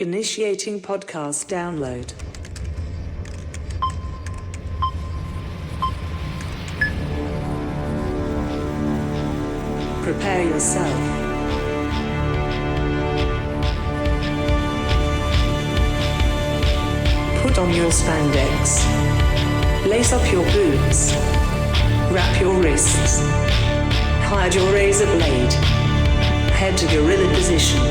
Initiating podcast download. Prepare yourself. Put on your spandex. Lace up your boots. Wrap your wrists. Hide your razor blade. Head to gorilla position.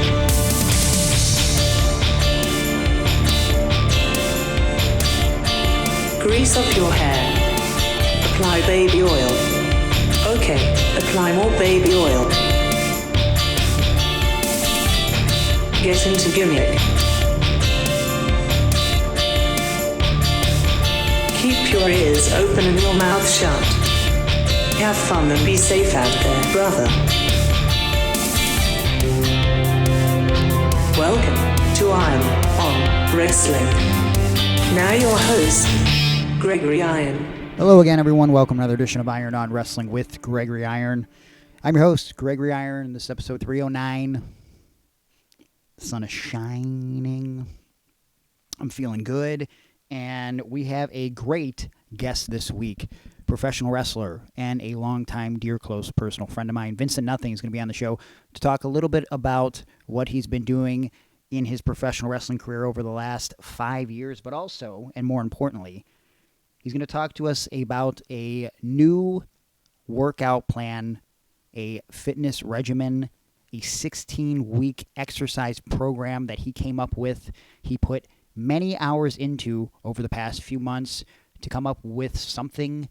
Grease up your hair. Apply baby oil. Okay, apply more baby oil. Get into gimmick. Keep your ears open and your mouth shut. Have fun and be safe out there, brother. Welcome to I'm on Wrestling. Now your host, Gregory Iron. Hello again, everyone. Welcome to another edition of Iron on Wrestling with Gregory Iron. I'm your host, Gregory Iron. This is episode 309. The sun is shining. I'm feeling good. And we have a great guest this week, professional wrestler and a longtime, dear, close personal friend of mine. Vincent Nothing is going to be on the show to talk a little bit about what he's been doing in his professional wrestling career over the last 5 years, but also, and more importantly, he's going to talk to us about a new workout plan, a fitness regimen, a 16-week exercise program that he came up with. He put many hours into over the past few months to come up with something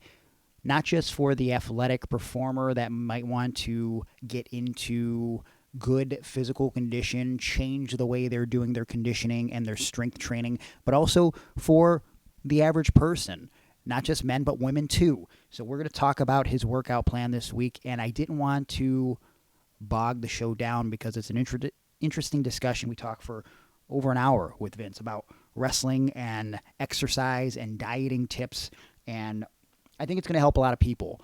not just for the athletic performer that might want to get into good physical condition, change the way they're doing their conditioning and their strength training, but also for the average person. Not just men, but women too. So we're going to talk about his workout plan this week, and I didn't want to bog the show down because it's an interesting discussion. We talk for over an hour with Vince about wrestling and exercise and dieting tips, and I think it's going to help a lot of people.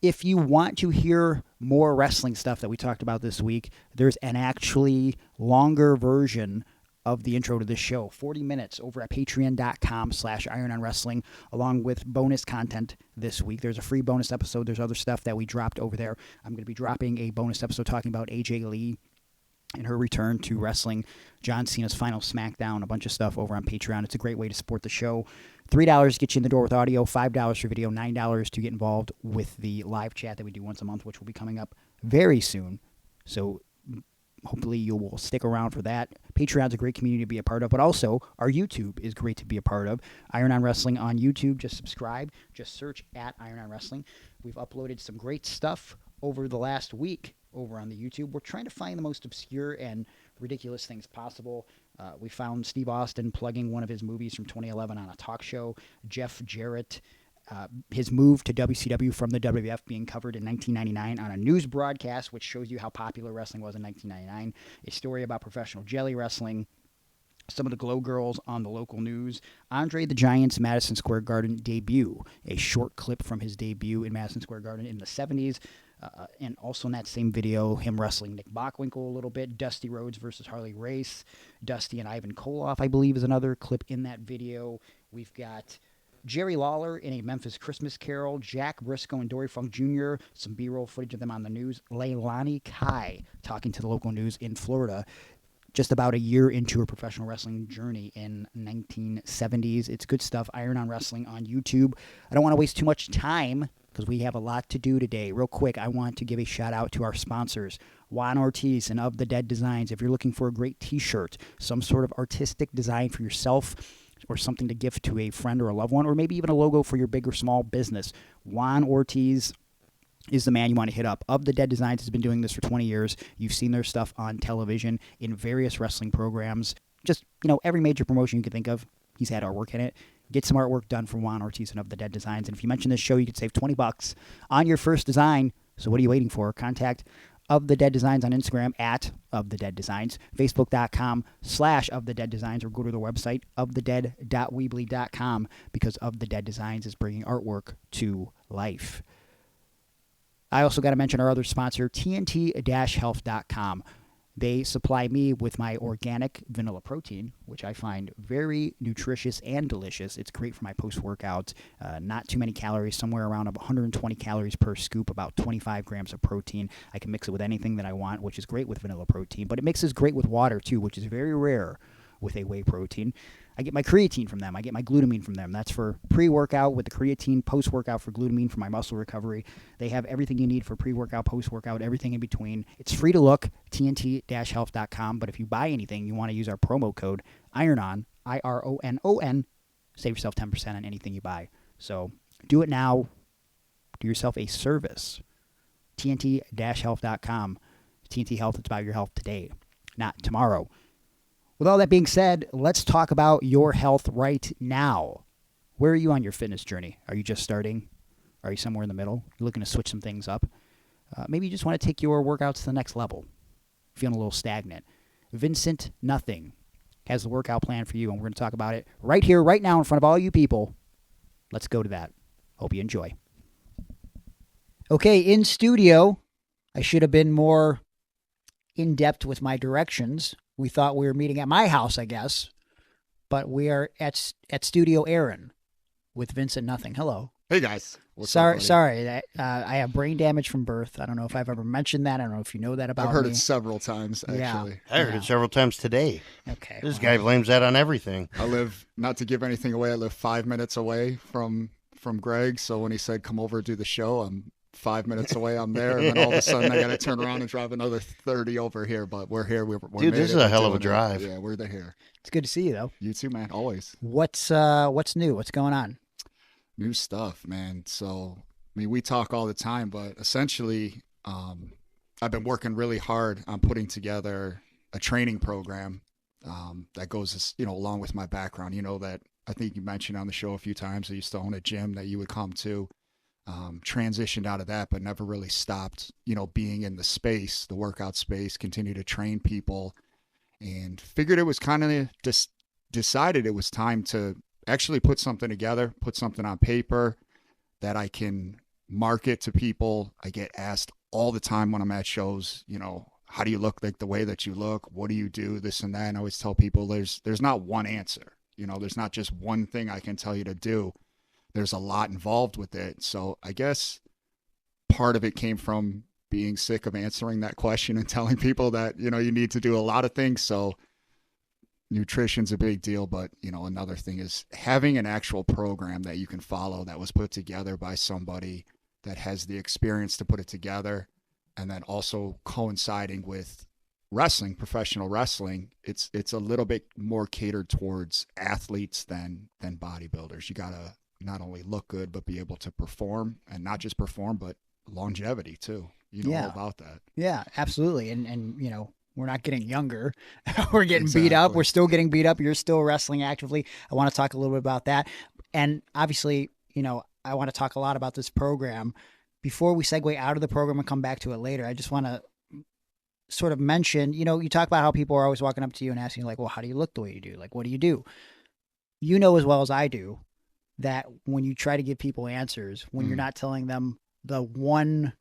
If you want to hear more wrestling stuff that we talked about this week, there's an actually longer version of the intro to this show, 40 minutes over at patreon.com/irononwrestling, along with bonus content this week. There's a free bonus episode. There's other stuff that we dropped over there. I'm going to be dropping a bonus episode talking about AJ Lee and her return to wrestling, John Cena's final SmackDown, a bunch of stuff over on Patreon. It's a great way to support the show. $3 gets you in the door with audio, $5 for video, $9 to get involved with the live chat that we do once a month, which will be coming up very soon. So hopefully you will stick around for that. Patreon's a great community to be a part of, but also our YouTube is great to be a part of. Iron on Wrestling on YouTube. Just subscribe. Just search at Iron on Wrestling. We've uploaded some great stuff over the last week over on the YouTube. We're trying to find the most obscure and ridiculous things possible. We found Steve Austin plugging one of his movies from 2011 on a talk show. Jeff Jarrett, his move to WCW from the WWF being covered in 1999 on a news broadcast, which shows you how popular wrestling was in 1999. A story about professional jelly wrestling. Some of the Glow Girls on the local news. Andre the Giant's Madison Square Garden debut. A short clip from his debut in Madison Square Garden in the 70s. And also in that same video, him wrestling Nick Bockwinkel a little bit. Dusty Rhodes versus Harley Race. Dusty and Ivan Koloff, I believe, is another clip in that video. We've got Jerry Lawler in a Memphis Christmas Carol. Jack Briscoe and Dory Funk Jr., some B-roll footage of them on the news. Leilani Kai talking to the local news in Florida. Just about a year into her professional wrestling journey in 1970s. It's good stuff. Iron on Wrestling on YouTube. I don't want to waste too much time because we have a lot to do today. Real quick, I want to give a shout out to our sponsors, Juan Ortiz and Of the Dead Designs. If you're looking for a great t-shirt, some sort of artistic design for yourself, or something to gift to a friend or a loved one, or maybe even a logo for your big or small business, Juan Ortiz is the man you want to hit up. Of the Dead Designs has been doing this for 20 years. You've seen their stuff on television in various wrestling programs. Just, every major promotion you can think of, he's had artwork in it. Get some artwork done from Juan Ortiz and Of the Dead Designs. And if you mention this show, you could save $20 on your first design. So what are you waiting for? Contact Of the Dead Designs on Instagram at Of the Dead Designs, Facebook.com/Of the Dead Designs, or go to their website, ofthedead.weebly.com, because Of the Dead Designs is bringing artwork to life. I also got to mention our other sponsor, TNT-Health.com. They supply me with my organic vanilla protein, which I find very nutritious and delicious. It's great for my post-workout. Not too many calories, somewhere around 120 calories per scoop, about 25 grams of protein. I can mix it with anything that I want, which is great with vanilla protein, but it mixes great with water too, which is very rare with a whey protein. I get my creatine from them. I get my glutamine from them. That's for pre-workout with the creatine, post-workout for glutamine for my muscle recovery. They have everything you need for pre-workout, post-workout, everything in between. It's free to look, tnt-health.com. But if you buy anything, you want to use our promo code IRONON, IRONON, save yourself 10% on anything you buy. So do it now. Do yourself a service. tnt-health.com. TNT Health, it's about your health today, not tomorrow. With all that being said, let's talk about your health right now. Where are you on your fitness journey? Are you just starting? Are you somewhere in the middle? You're looking to switch some things up? Maybe you just want to take your workouts to the next level. Feeling a little stagnant. Vincent Nothing has the workout plan for you, and we're going to talk about it right here, right now, in front of all you people. Let's go to that. Hope you enjoy. Okay, in studio, I should have been more in-depth with my directions. We thought we were meeting at my house, I guess, but we are at Studio Aaron with Vincent Nothing. Hello. Hey guys. What's sorry. I have brain damage from birth. I don't know if I've ever mentioned that. I don't know if you know that about me. I've heard it several times, actually. Yeah. I heard it several times today. Okay. This guy blames that on everything. I live, not to give anything away, I live 5 minutes away from Greg. So when he said come over do the show, I'm 5 minutes away. I'm there, and then all of a sudden I got to turn around and drive another 30 over here. But we're here. Dude, this is a hell of a drive. Yeah, we're here. It's good to see you, though. You too, man. Always. What's new? What's going on? New stuff, man. So, I mean, we talk all the time, but essentially, I've been working really hard on putting together a training program that goes, along with my background. You know that I think you mentioned on the show a few times. I used to own a gym that you would come to. Transitioned out of that, but never really stopped, being in the space, the workout space, continue to train people, and figured it was kind of decided it was time to actually put something together, put something on paper that I can market to people. I get asked all the time when I'm at shows, how do you look like the way that you look? What do you do? This and that. And I always tell people there's not one answer, there's not just one thing I can tell you to do. There's a lot involved with it. So I guess part of it came from being sick of answering that question and telling people that, you need to do a lot of things. So nutrition's a big deal, but, another thing is having an actual program that you can follow that was put together by somebody that has the experience to put it together, and then also coinciding with wrestling, professional wrestling. It's a little bit more catered towards athletes than bodybuilders. You got to not only look good, but be able to perform, and not just perform, but longevity too. All about that. Yeah, absolutely. And we're not getting younger. We're getting beat up. We're still getting beat up. You're still wrestling actively. I want to talk a little bit about that. And obviously, I want to talk a lot about this program. Before we segue out of the program and come back to it later, I just want to sort of mention, you talk about how people are always walking up to you and asking like, well, how do you look the way you do? Like, what do you do? You know as well as I do that when you try to give people answers, when you're not telling them the one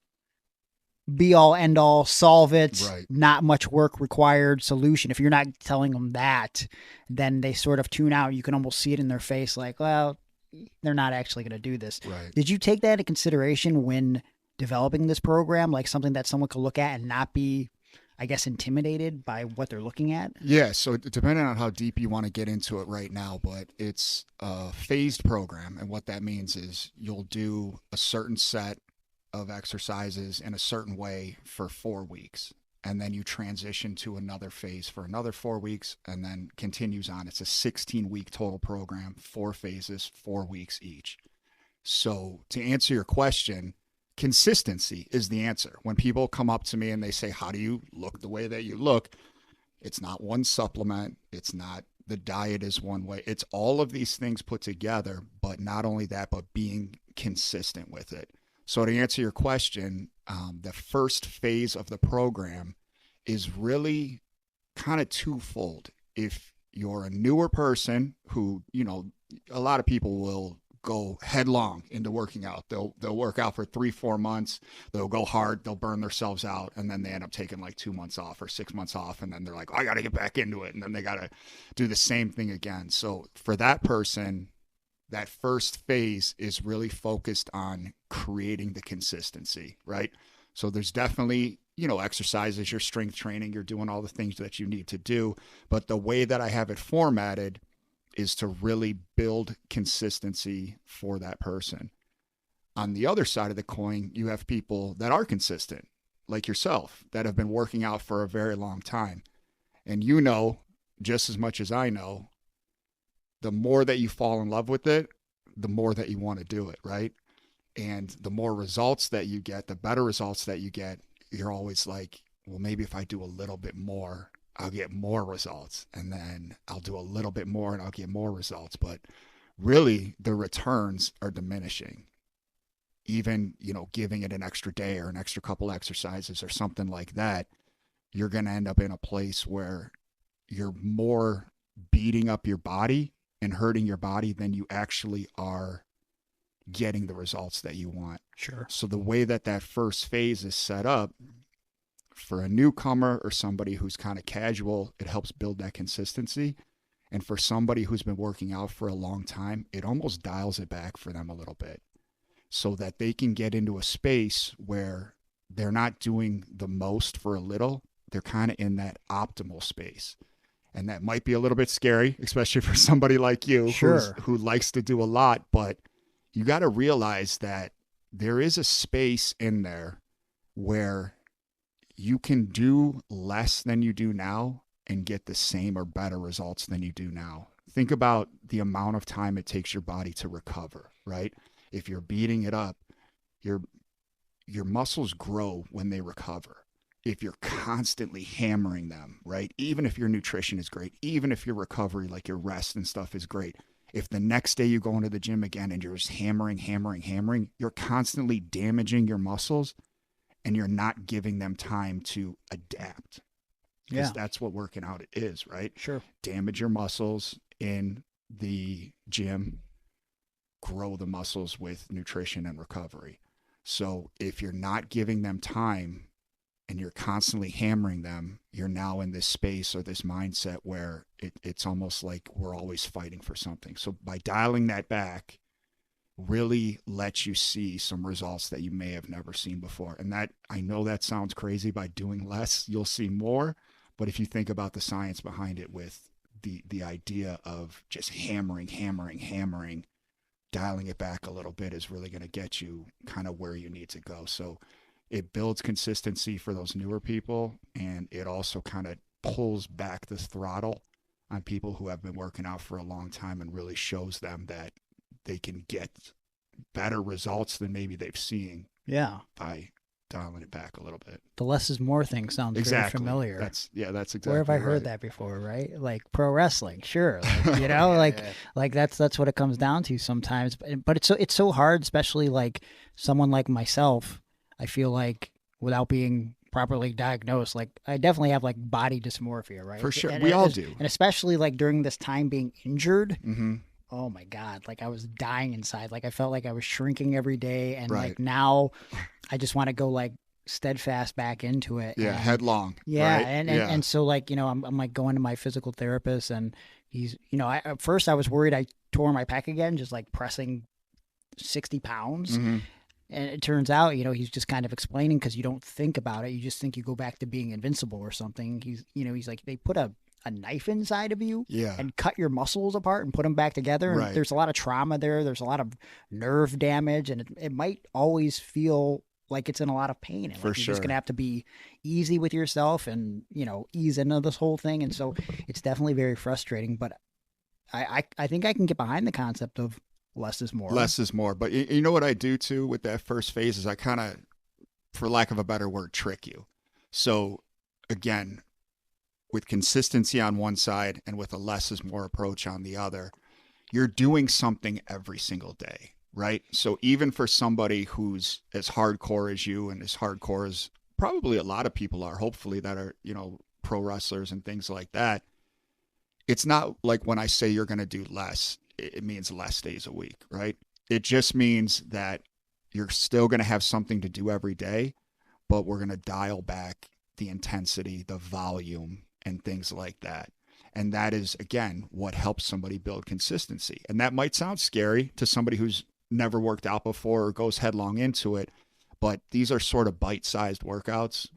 be all end all, solve it, right, not much work required solution, if you're not telling them that, then they sort of tune out. You can almost see it in their face like, well, they're not actually going to do this. Right. Did you take that into consideration when developing this program, like something that someone could look at and not be, I guess, intimidated by what they're looking at? Yeah, so depending on how deep you want to get into it right now, but it's a phased program. And what that means is you'll do a certain set of exercises in a certain way for 4 weeks. And then you transition to another phase for another 4 weeks, and then continues on. It's a 16-week total program, 4 phases, 4 weeks each. So to answer your question, consistency is the answer. When people come up to me and they say, how do you look the way that you look? It's not one supplement. It's not the diet is one way. It's all of these things put together, but not only that, but being consistent with it. So to answer your question, the first phase of the program is really kind of twofold. If you're a newer person who, a lot of people will go headlong into working out. They'll work out for 3-4 months. They'll go hard. They'll burn themselves out. And then they end up taking like 2 months off or 6 months off. And then they're like, I got to get back into it. And then they got to do the same thing again. So for that person, that first phase is really focused on creating the consistency, right? So there's definitely, exercises, your strength training, you're doing all the things that you need to do. But the way that I have it formatted is to really build consistency for that person. On the other side of the coin, you have people that are consistent, like yourself, that have been working out for a very long time. And just as much as I know, the more that you fall in love with it, the more that you want to do it, right? And the more results that you get, the better results that you get, you're always like, well, maybe if I do a little bit more, I'll get more results. And then I'll do a little bit more and I'll get more results. But really, the returns are diminishing. Even, giving it an extra day or an extra couple exercises or something like that, you're going to end up in a place where you're more beating up your body and hurting your body than you actually are getting the results that you want. Sure. So the way that first phase is set up for a newcomer or somebody who's kind of casual, it helps build that consistency. And for somebody who's been working out for a long time, it almost dials it back for them a little bit so that they can get into a space where they're not doing the most for a little. They're kind of in that optimal space. And that might be a little bit scary, especially for somebody like you who likes to do a lot. But you got to realize that there is a space in there where you can do less than you do now and get the same or better results than you do now. Think about the amount of time it takes your body to recover, right? If you're beating it up, your muscles grow when they recover. If you're constantly hammering them, right? Even if your nutrition is great, even if your recovery, like your rest and stuff is great, if the next day you go into the gym again and you're just hammering, you're constantly damaging your muscles and you're not giving them time to adapt. Because that's what working out is, right? Sure. Damage your muscles in the gym, grow the muscles with nutrition and recovery. So if you're not giving them time and you're constantly hammering them, you're now in this space or this mindset where it's almost like we're always fighting for something. So by dialing that back, really lets you see some results that you may have never seen before. And that, I know that sounds crazy. By doing less, you'll see more. But if you think about the science behind it with the idea of just hammering, dialing it back a little bit is really going to get you kind of where you need to go. So it builds consistency for those newer people, and it also kind of pulls back the throttle on people who have been working out for a long time and really shows them that they can get better results than maybe they've seen by dialing it back a little bit. The less is more thing sounds very familiar. That's exactly. Where have I heard that before, right? Like pro wrestling, sure. Like, like that's what it comes down to sometimes. But it's so hard, especially like someone like myself. I feel like without being properly diagnosed, like I definitely have like body dysmorphia, right? For sure. We all do. And especially like during this time being injured, mm-hmm. Oh my God, like I was dying inside. Like I felt like I was shrinking every day. And like now I just want to go like steadfast back into it. Yeah, headlong. Yeah. Right? And so like, I'm like going to my physical therapist, and he's, at first I was worried I tore my pec again, just like pressing 60 pounds. Mm-hmm. And it turns out, he's just kind of explaining, because you don't think about it. You just think you go back to being invincible or something. He's like, they put a knife inside of you and cut your muscles apart and put them back together. And there's a lot of trauma there. There's a lot of nerve damage, and it might always feel like it's in a lot of pain. And you're just going to have to be easy with yourself and, ease into this whole thing. And so it's definitely very frustrating, but I think I can get behind the concept of less is more. Less is more. But you know what I do too with that first phase is I kind of, for lack of a better word, trick you. So again, with consistency on one side and with a less is more approach on the other, you're doing something every single day, right? So even for somebody who's as hardcore as you and as hardcore as probably a lot of people are, hopefully, that are, pro wrestlers and things like that, it's not like when I say you're going to do less, it means less days a week, right? It just means that you're still going to have something to do every day, but we're going to dial back the intensity, the volume, and things like that. And that is, again, what helps somebody build consistency. And that might sound scary to somebody who's never worked out before or goes headlong into it, but these are sort of bite-sized workouts,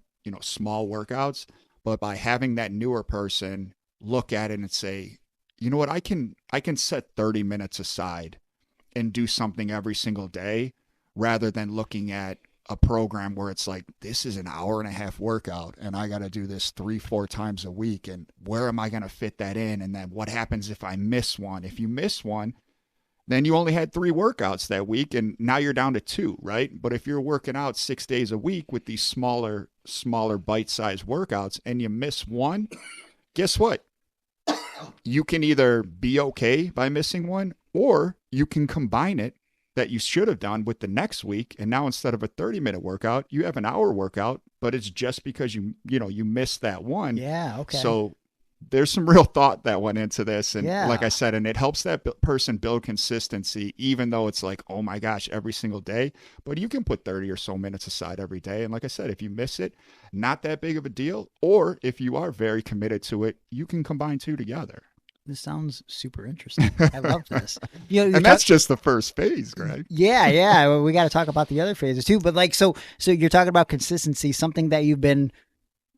small workouts. But by having that newer person look at it and say, you know what, I can set 30 minutes aside and do something every single day, rather than looking at a program where it's like, this is an hour and a half workout and I got to do this 3-4 times a week. And where am I going to fit that in? And then what happens if I miss one? If you miss one, then you only had 3 workouts that week and now you're down to 2, right? But if you're working out 6 days a week with these smaller bite-sized workouts and you miss one, guess what? You can either be okay by missing one, or you can combine it that you should have done with the next week. And now instead of a 30-minute workout, you have an hour workout, but it's just because you missed that one. Yeah. Okay. So there's some real thought that went into this. And yeah. Like I said, and it helps that person build consistency, even though it's like, oh my gosh, every single day, but you can put 30 or so minutes aside every day. And like I said, if you miss it, not that big of a deal. Or if you are very committed to it, you can combine 2 together. This sounds super interesting. I love this. And that's just the first phase, Greg. Yeah. Well, we got to talk about the other phases too. But like, so you're talking about consistency, something that you've been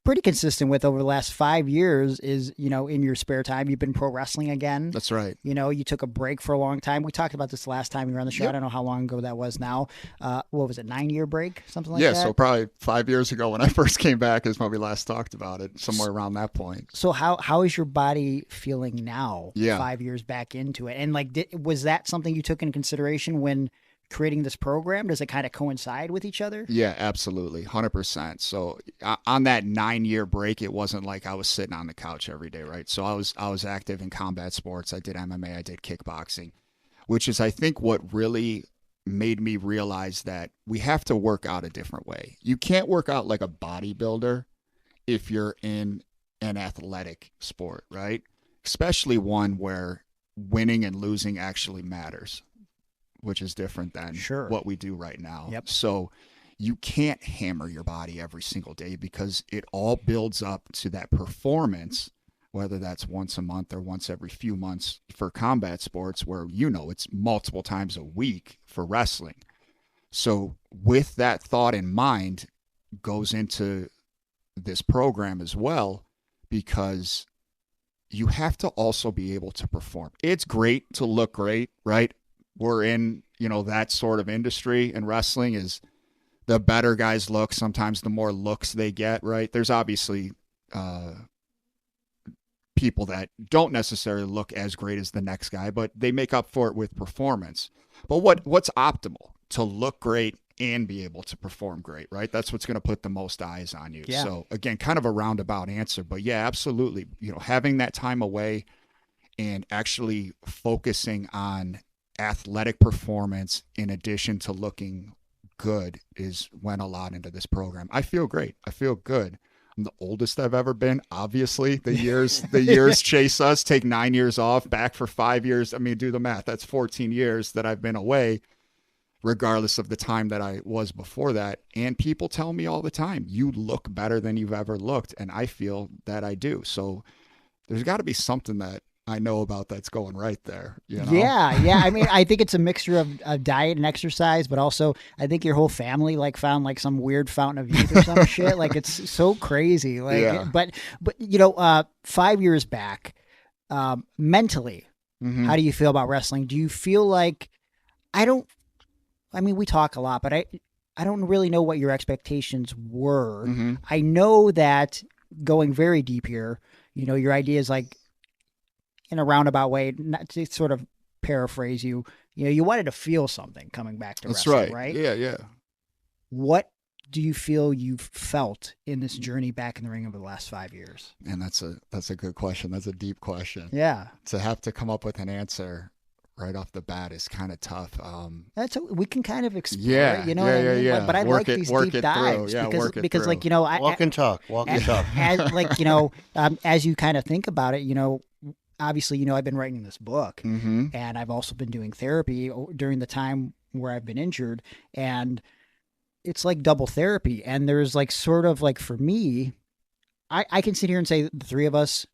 pretty consistent with over the last 5 years is, in your spare time, you've been pro wrestling again. That's right. You took a break for a long time. We talked about this last time you were on the show. Yep. I don't know how long ago that was now. What was it, 9-year break? Something like that? Yeah, so probably 5 years ago when I first came back is when we last talked about it, somewhere around that point. So how is your body feeling now, yeah. 5 years back into it? And like, was that something you took into consideration when creating this program? Does it kind of coincide with each other? Yeah, absolutely. 100%. So on that 9-year break, it wasn't like I was sitting on the couch every day, right? So I was active in combat sports. I did MMA, I did kickboxing, which is, I think, what really made me realize that we have to work out a different way. You can't work out like a bodybuilder if you're in an athletic sport, right? Especially one where winning and losing actually matters, which is different than what we do right now. Yep. So you can't hammer your body every single day because it all builds up to that performance, whether that's once a month or once every few months for combat sports where, it's multiple times a week for wrestling. So with that thought in mind goes into this program as well, because you have to also be able to perform. It's great to look great, right? We're in, that sort of industry, and wrestling is the better guys look. Sometimes the more looks they get, right? There's obviously people that don't necessarily look as great as the next guy, but they make up for it with performance. But what's optimal? To look great and be able to perform great, right? That's what's going to put the most eyes on you. Yeah. So again, kind of a roundabout answer, but yeah, absolutely. Having that time away and actually focusing on athletic performance in addition to looking good went a lot into this program. I feel great. I feel good. I'm the oldest I've ever been. Obviously, the years chase us. Take 9 years off, back for 5 years. I mean, do the math. That's 14 years that I've been away, regardless of the time that I was before that. And people tell me all the time, you look better than you've ever looked. And I feel that I do. So there's got to be something that I know about that's going right there. Yeah. I mean, I think it's a mixture of diet and exercise, but also I think your whole family found some weird fountain of youth or some shit. Like, it's so crazy. But 5 years back, mentally, how do you feel about wrestling? Do you feel like we talk a lot, but I don't really know what your expectations were. Mm-hmm. I know that, going very deep here, your idea is in a roundabout way, not to sort of paraphrase you, you wanted to feel something coming back to That's wrestling, right? right? Yeah. What do you feel you've felt in this journey back in the ring over the last 5 years? And that's a good question. That's a deep question. Yeah. To have to come up with an answer right off the bat is kind of tough. We can kind of explore. Yeah, it, you know what I mean? Yeah. But I like these deep dives because walk and talk. as you kind of think about it, obviously, you know, I've been writing this book, Mm-hmm. and I've also been doing therapy during the time where I've been injured, and it's like double therapy. And there's like sort of like, for me, I can sit here and say the three of us,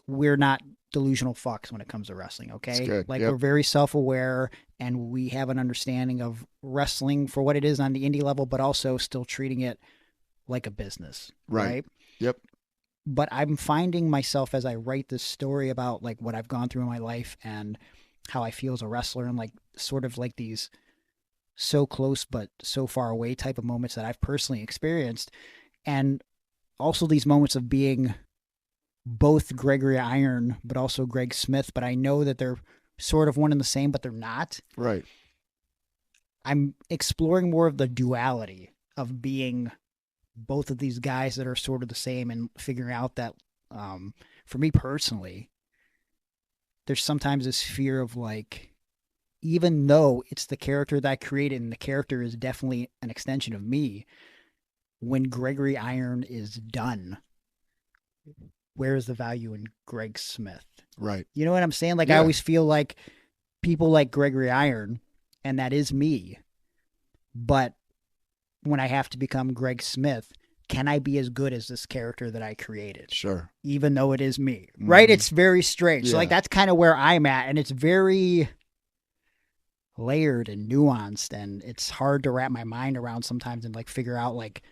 we're not delusional fucks when it comes to wrestling. Okay. That's good. Like Yep. we're very self-aware, and we have an understanding of wrestling for what it is on the indie level, but also still treating it like a business. Right. Yep. But I'm finding myself as I write this story about like what I've gone through in my life and how I feel as a wrestler, and like sort of like these so close but so far away type of moments that I've personally experienced. And also these moments of being both Gregory Iron, but also Greg Smith, but I know that they're sort of one and the same, but they're not. Right. I'm exploring more of the duality of being both of these guys that are sort of the same, and figuring out that, for me personally, there's sometimes this fear of like, even though it's the character that I created and the character is definitely an extension of me, when Gregory Iron is done, where is the value in Greg Smith? Right. You know what I'm saying? Like, Yeah. I always feel like people like Gregory Iron, and that is me. But when I have to become Greg Smith, can I be as good as this character that I created? Sure. Even though it is me, right? It's very strange. So like, Yeah. that's kind of where I'm at. And it's very layered and nuanced, and it's hard to wrap my mind around sometimes, and like figure out like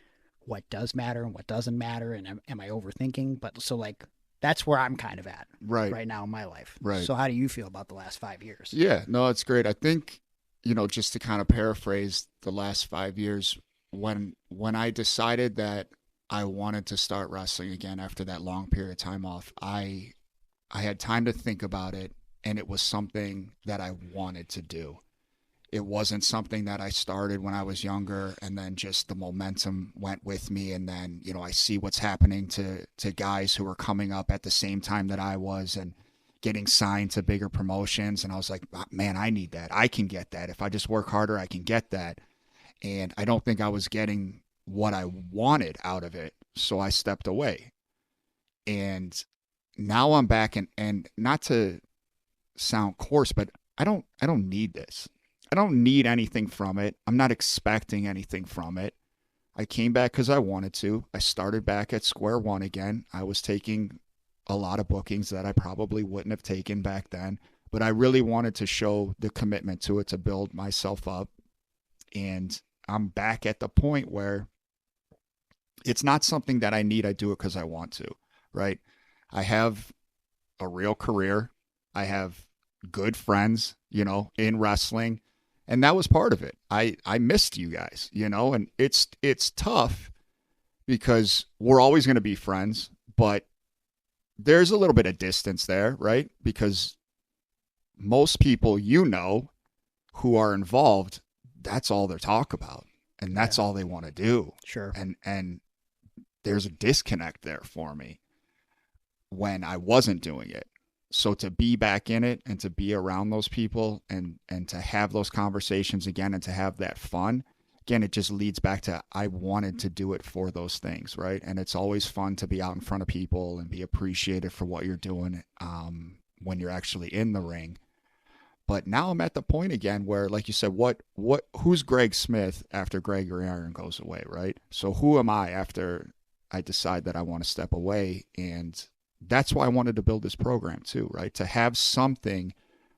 what does matter and what doesn't matter, and am I overthinking? But so like, that's where I'm kind of at Right. now in my life. Right. So how do you feel about the last 5 years? Yeah, no, it's great. I think, you know, just to kind of paraphrase the last 5 years, when I decided that I wanted to start wrestling again after that long period of time off, I had time to think about it, and it was something that I wanted to do. It wasn't something that I started when I was younger, and then just the momentum went with me. And then, you know, I see what's happening to guys who are coming up at the same time that I was and getting signed to bigger promotions. And I was like, man, I need that. I can get that. If I just work harder, I can get that. And I don't think I was getting what I wanted out of it. So I stepped away. And now I'm back, and not to sound coarse, but I don't need this. I don't need anything from it. I'm not expecting anything from it. I came back because I wanted to. I started back at square one again. I was taking a lot of bookings that I probably wouldn't have taken back then, but I really wanted to show the commitment to it, to build myself up. And I'm back at the point where it's not something that I need. I do it because I want to, right? I have a real career. I have good friends, you know, in wrestling. And that was part of it. I missed you guys, you know, and it's tough because we're always going to be friends, but there's a little bit of distance there, right? Because most people, you know, who are involved, that's all they talk about, and that's all they want to do. Sure. And there's a disconnect there for me when I wasn't doing it. So to be back in it and to be around those people and to have those conversations again and to have that fun, again, it just leads back to I wanted to do it for those things, right? And it's always fun to be out in front of people and be appreciated for what you're doing when you're actually in the ring. But now I'm at the point again where, like you said, who's Greg Smith after Gregory Iron goes away, right? So who am I after I decide that I want to step away? And that's why I wanted to build this program too, right? To have something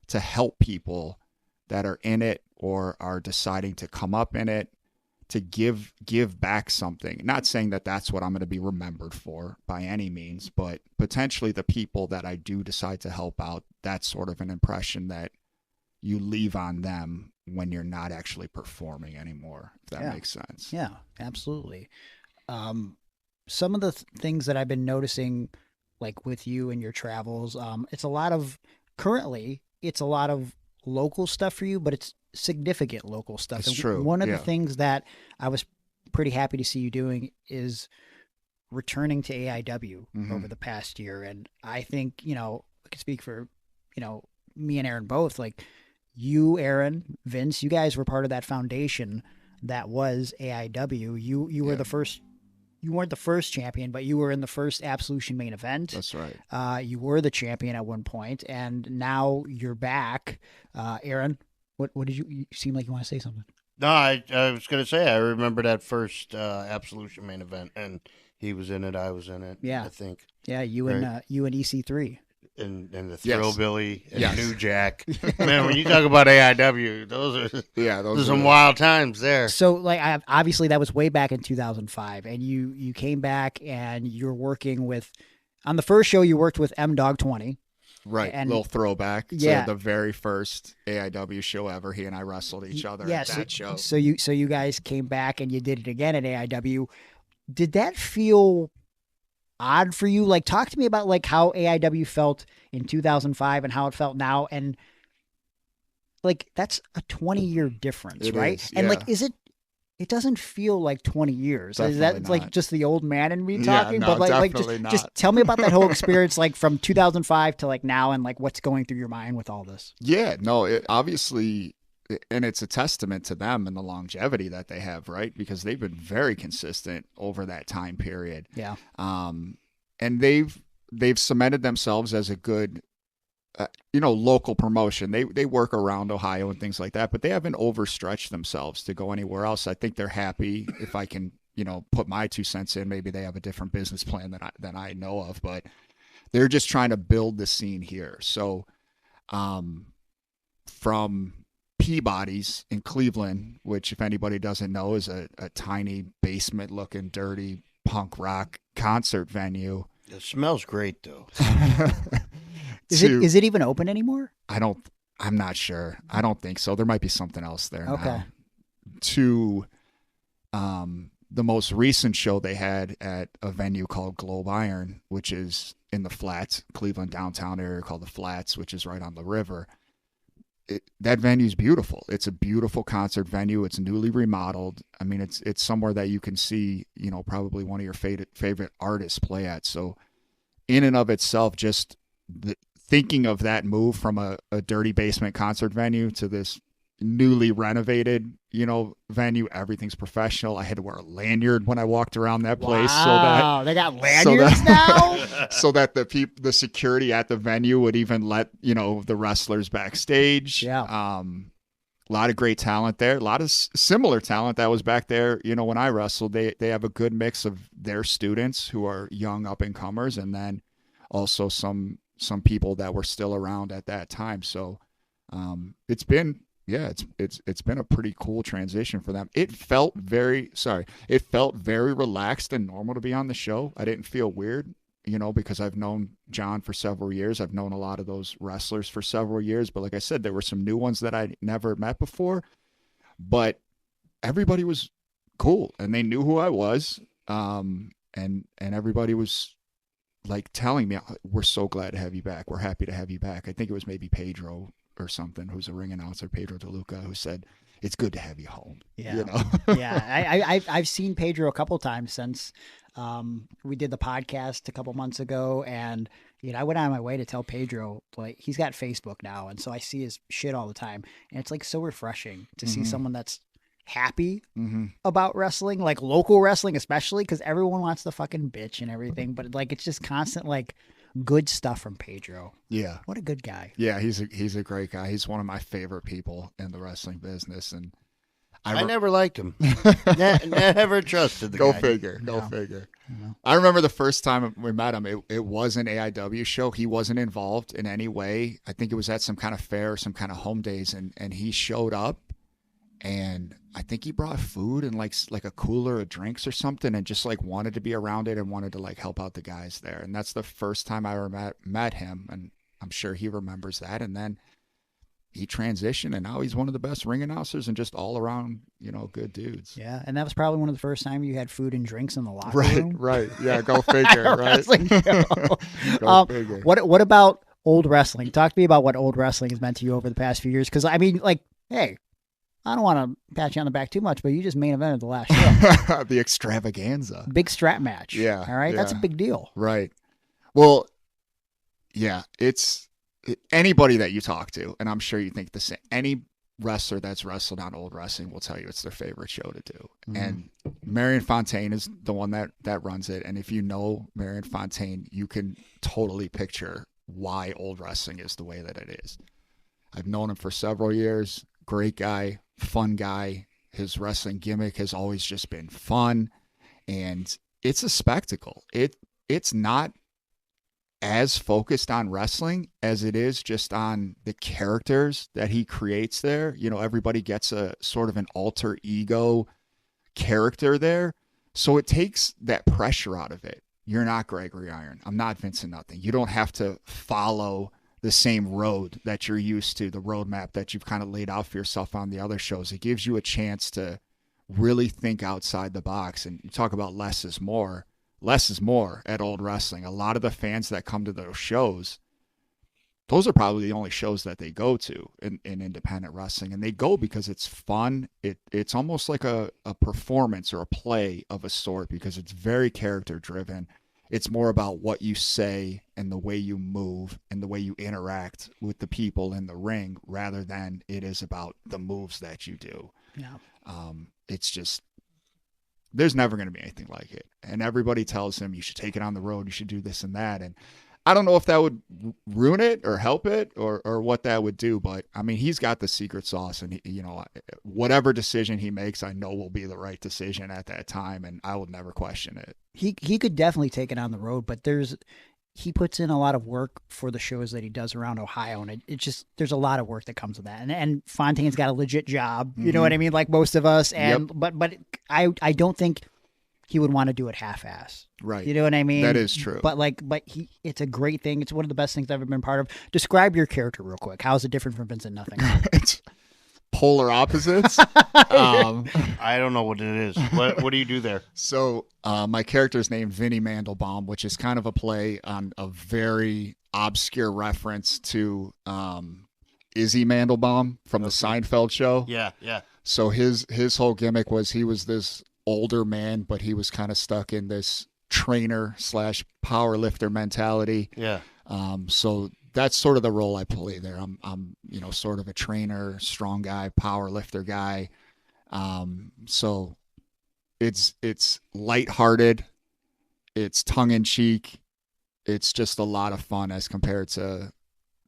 to help people that are in it or are deciding to come up in it, to give back something. Not saying that that's what I'm going to be remembered for by any means, but potentially the people that I do decide to help out, that's sort of an impression that you leave on them when you're not actually performing anymore, if that makes sense. Yeah, absolutely. Some of the things that I've been noticing, like with you and your travels, it's a lot of local stuff for you, but it's significant local stuff. It's And true. One of Yeah. the things that I was pretty happy to see you doing is returning to AIW over the past year. And I think, you know, I can speak for, you know, me and Aaron both, like you, Aaron, Vince, you guys were part of that foundation that was AIW. You were the first you weren't the first champion, but you were in the first Absolution main event. That's right. You were the champion at one point, and now you're back. Aaron, what did you seem like you want to say something? No, I was going to say, I remember that first Absolution main event, and he was in it, I was in it, Yeah. I think. Yeah, you and EC3. And the Yes. Thrillbilly and Yes. New Jack. Man, when you talk about AIW, those are some wild times there. So, like, obviously that was way back in 2005, and you came back and you're working with, on the first show you worked with M-Dog 20. Right, And- little throwback Yeah. to the very first AIW show ever. He and I wrestled each other at that show. So you guys came back and you did it again at AIW. Did that feel odd for you? Like, talk to me about like how AIW felt in 2005 and how it felt now, and like that's a 20-year difference, It right? is, And yeah. like, it doesn't feel like 20 years. Is Definitely that like not. just the old man in me Yeah, talking? no, but like definitely just not. tell me about that whole experience, like from 2005 to like now, and like what's going through your mind with all this. Yeah, no, it obviously, and it's a testament to them and the longevity that they have, right? Because they've been very consistent over that time period. Yeah. And they've cemented themselves as a good, local promotion. They work around Ohio and things like that, but they haven't overstretched themselves to go anywhere else. I think they're happy. If I can, put my 2 cents in, maybe they have a different business plan than I know of, but they're just trying to build the scene here. So, from Peabody's in Cleveland, which if anybody doesn't know is a tiny basement looking dirty punk rock concert venue. It smells great, though. Is it even open anymore? I'm not sure. I don't think so. There might be something else there Okay. now. To the most recent show they had at a venue called Globe Iron, which is in the Flats, Cleveland downtown area called the Flats, which is right on the river. That venue is beautiful. It's a beautiful concert venue. It's newly remodeled. I mean, it's somewhere that you can see, probably one of your favorite artists play at. So in and of itself, just thinking of that move from a dirty basement concert venue to this newly renovated, venue, everything's professional. I had to wear a lanyard when I walked around that place. Wow, they got lanyards now? So that the security at the venue would even let, the wrestlers backstage. Yeah. A lot of great talent there. A lot of similar talent that was back there, when I wrestled. They have a good mix of their students who are young up and comers, and then also some people that were still around at that time. So it's been a pretty cool transition for them. It felt very relaxed and normal to be on the show. I didn't feel weird, because I've known John for several years. I've known a lot of those wrestlers for several years. But like I said, there were some new ones that I never met before. But everybody was cool, and they knew who I was. And everybody was like telling me, "We're so glad to have you back. We're happy to have you back." I think it was maybe Pedro or something, who's a ring announcer, Pedro DeLuca, who said, "It's good to have you home." Yeah. Yeah. I've seen Pedro a couple times since we did the podcast a couple months ago, and I went out of my way to tell Pedro, like, he's got Facebook now, and so I see his shit all the time, and it's like so refreshing to see someone that's happy about wrestling, like local wrestling especially, because everyone wants to fucking bitch and everything, but like it's just constant like good stuff from Pedro. Yeah. What a good guy. Yeah, he's a great guy. He's one of my favorite people in the wrestling business, and I never liked him. Never trusted the Go guy. figure. I remember the first time we met him, it was an AIW show. He wasn't involved in any way. I think it was at some kind of fair, some kind of home days, and he showed up, and I think he brought food and like a cooler of drinks or something, and just like wanted to be around it and wanted to like help out the guys there. And that's the first time I ever met him, and I'm sure he remembers that. And then he transitioned, and now he's one of the best ring announcers and just all around, good dudes. Yeah, and that was probably one of the first time you had food and drinks in the locker room. Right. Yeah, go figure, right? Wrestling show. Go figure. What about old wrestling? Talk to me about what old wrestling has meant to you over the past few years. Because I mean, like, hey, I don't want to pat you on the back too much, but you just main evented the last show. The extravaganza. Big strap match. Yeah. All right. Yeah. That's a big deal. Right. Well, yeah, anybody that you talk to, and I'm sure you think the same, wrestler that's wrestled on Old Wrestling will tell you it's their favorite show to do. And Marion Fontaine is the one that runs it. And if you know Marion Fontaine, you can totally picture why Old Wrestling is the way that it is. I've known him for several years. Great guy, fun guy. His wrestling gimmick has always just been fun, and it's a spectacle. It's not as focused on wrestling as it is just on the characters that he creates there. You know, everybody gets a sort of an alter ego character there. So it takes that pressure out of it. You're not Gregory Iron. I'm not Vincent Nothing. You don't have to follow the same road that you're used to, the roadmap that you've kind of laid out for yourself on the other shows. It gives you a chance to really think outside the box. And you talk about less is more. Less is more at Old Wrestling. A lot of the fans that come to those shows, those are probably the only shows that they go to in independent wrestling. And they go because it's fun. It's almost like a performance or a play of a sort, because it's very character driven. It's more about what you say and the way you move and the way you interact with the people in the ring, rather than it is about the moves that you do. Yeah. It's just, there's never going to be anything like it. And everybody tells him you should take it on the road, you should do this and that. And I don't know if that would ruin it or help it or what that would do, but I mean, he's got the secret sauce, and he, whatever decision he makes, I know will be the right decision at that time, and I will never question it. He could definitely take it on the road, but he puts in a lot of work for the shows that he does around Ohio, and it just, there's a lot of work that comes with that. And Fontaine's got a legit job, you know what I mean, like most of us. And but I don't think he would want to do it half-ass. Right. You know what I mean? That is true. But it's a great thing. It's one of the best things I've ever been part of. Describe your character real quick. How is it different from Vincent Nothing? It's polar opposites. I don't know what it is. What do you do there? So my character is named Vinny Mandelbaum, which is kind of a play on a very obscure reference to Izzy Mandelbaum from the Seinfeld show. Yeah. So his whole gimmick was he was this older man, but he was kind of stuck in this trainer / power lifter mentality. Yeah. So that's sort of the role I play there. I'm sort of a trainer, strong guy, power lifter guy. So it's lighthearted, it's tongue in cheek, it's just a lot of fun as compared to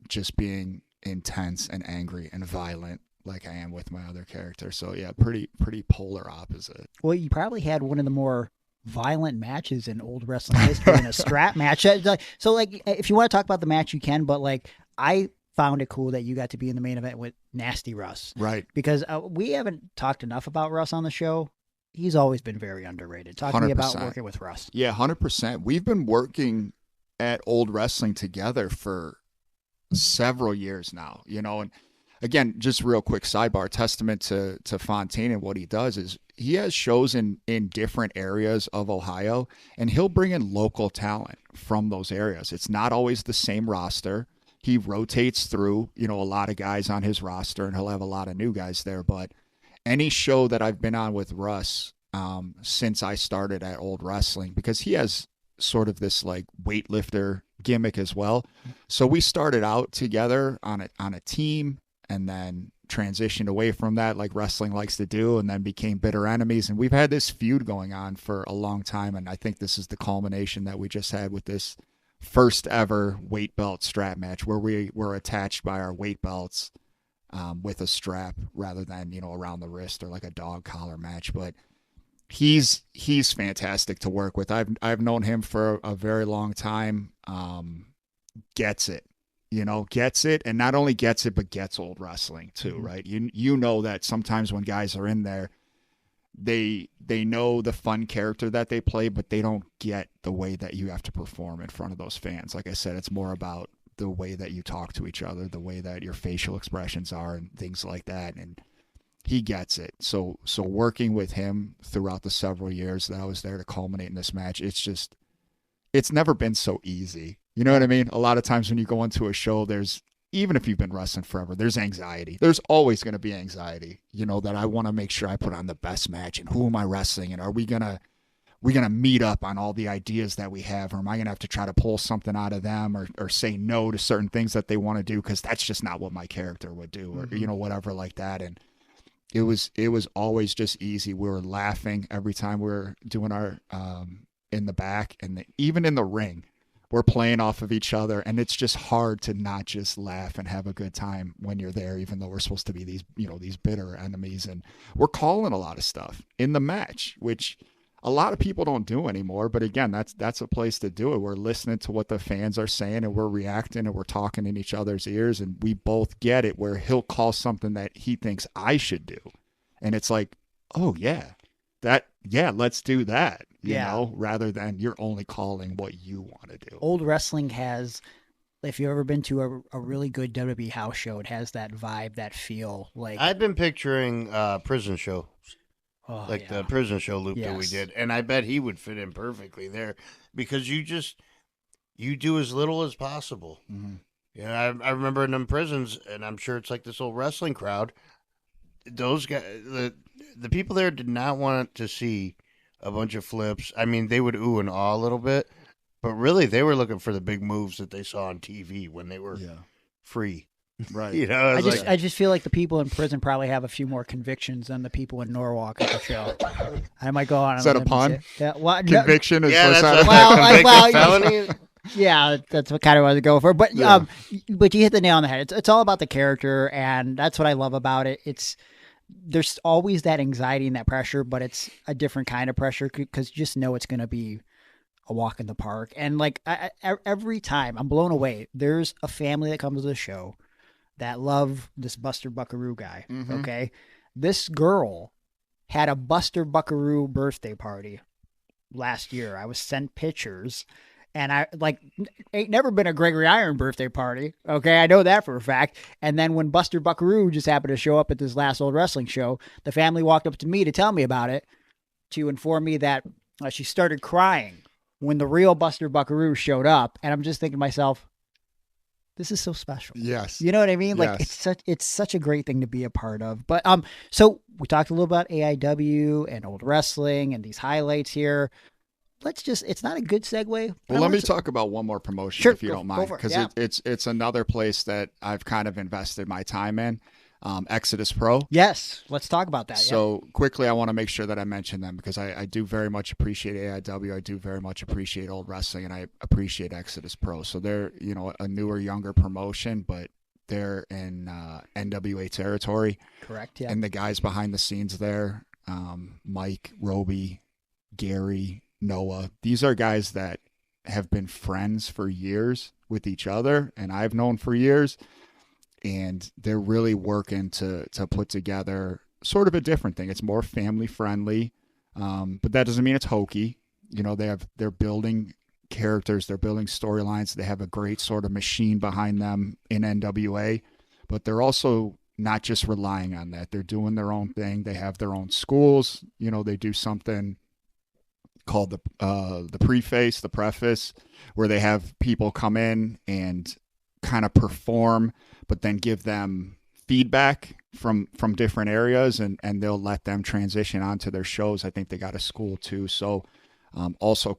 just being intense and angry and violent like I am with my other character. So yeah, pretty polar opposite. Well, you probably had one of the more violent matches in Old Wrestling history in a strap match. So if you want to talk about the match, you can, but I found it cool that you got to be in the main event with Nasty Russ. Right. Because we haven't talked enough about Russ on the show. He's always been very underrated. Talk to me about working with Russ. Yeah, 100%. We've been working at Old Wrestling together for several years now, and again, just real quick sidebar, testament to Fontaine and what he does is he has shows in different areas of Ohio, and he'll bring in local talent from those areas. It's not always the same roster. He rotates through, a lot of guys on his roster, and he'll have a lot of new guys there. But any show that I've been on with Russ since I started at Old Wrestling, because he has sort of this weightlifter gimmick as well. So we started out together on a team, and then transitioned away from that like wrestling likes to do, and then became bitter enemies. And we've had this feud going on for a long time, and I think this is the culmination that we just had with this first ever weight belt strap match, where we were attached by our weight belts with a strap rather than, around the wrist or like a dog collar match. But he's fantastic to work with. I've known him for a very long time. Gets it. Gets it, and not only gets it, but gets Old Wrestling too, right? You know that sometimes when guys are in there, they know the fun character that they play, but they don't get the way that you have to perform in front of those fans. Like I said, it's more about the way that you talk to each other, the way that your facial expressions are, and things like that. And he gets it. So working with him throughout the several years that I was there to culminate in this match, it's never been so easy. You know what I mean? A lot of times when you go into a show, even if you've been wrestling forever, there's anxiety. There's always going to be anxiety, that I want to make sure I put on the best match, and who am I wrestling, and are we going to we going to meet up on all the ideas that we have, or am I going to have to try to pull something out of them or say no to certain things that they want to do because that's just not what my character would do, or whatever like that. And it was always just easy. We were laughing every time we were doing our in the back, and even in the ring, we're playing off of each other, and it's just hard to not just laugh and have a good time when you're there, even though we're supposed to be these bitter enemies. And we're calling a lot of stuff in the match, which a lot of people don't do anymore. But again, that's a place to do it. We're listening to what the fans are saying, and we're reacting, and we're talking in each other's ears, and we both get it, where he'll call something that he thinks I should do. And it's like, oh yeah, let's do that. You know, rather than you're only calling what you want to do. Old wrestling has, if you've ever been to a really good WWE house show, it has that vibe, that feel. Like I've been picturing prison show, the prison show loop that we did, and I bet he would fit in perfectly there because you do as little as possible. Mm-hmm. You know, I remember in them prisons, and I'm sure it's like this old wrestling crowd. Those guys, the people there did not want to see a bunch of flips. I mean, they would ooh and ah a little bit, but really they were looking for the big moves that they saw on TV when they were free. Right. You know, I just feel like the people in prison probably have a few more convictions than the people in Norwalk at the show. I might go on. Is that a pun? Yeah. Well, Conviction is felony. Yeah, that's what kind of what I was going for. But but you hit the nail on the head. It's all about the character, and that's what I love about it. There's always that anxiety and that pressure, but it's a different kind of pressure because you just know it's going to be a walk in the park. And like every time I'm blown away. There's a family that comes to the show that love this Buster Buckaroo guy. Mm-hmm. Okay. This girl had a Buster Buckaroo birthday party last year. I was sent pictures. And ain't never been a Gregory Iron birthday party. Okay, I know that for a fact. And then when Buster Buckaroo just happened to show up at this last old wrestling show, the family walked up to me to tell me about it, to inform me that she started crying when the real Buster Buckaroo showed up. And I'm just thinking to myself, this is so special. Yes. You know what I mean? Like it's such a great thing to be a part of. But so we talked a little about AIW and old wrestling and these highlights here. It's not a good segue. Well, let me talk about one more promotion, if you don't mind, because it's another place that I've kind of invested my time in, Exodus Pro. Yes, let's talk about that. So quickly, I want to make sure that I mention them because I do very much appreciate AIW. I do very much appreciate old wrestling, and I appreciate Exodus Pro. So they're, a newer, younger promotion, but they're in NWA territory. Correct, yeah. And the guys behind the scenes there, Mike, Roby, Gary, Noah, these are guys that have been friends for years with each other, and I've known for years, and they're really working to put together sort of a different thing. It's more family friendly, but that doesn't mean it's hokey. They're building characters, they're building storylines, they have a great sort of machine behind them in NWA, but they're also not just relying on that. They're doing their own thing. They have their own schools. They do something called the preface, where they have people come in and kind of perform, but then give them feedback from different areas, and they'll let them transition onto their shows. I think they got a school too. So also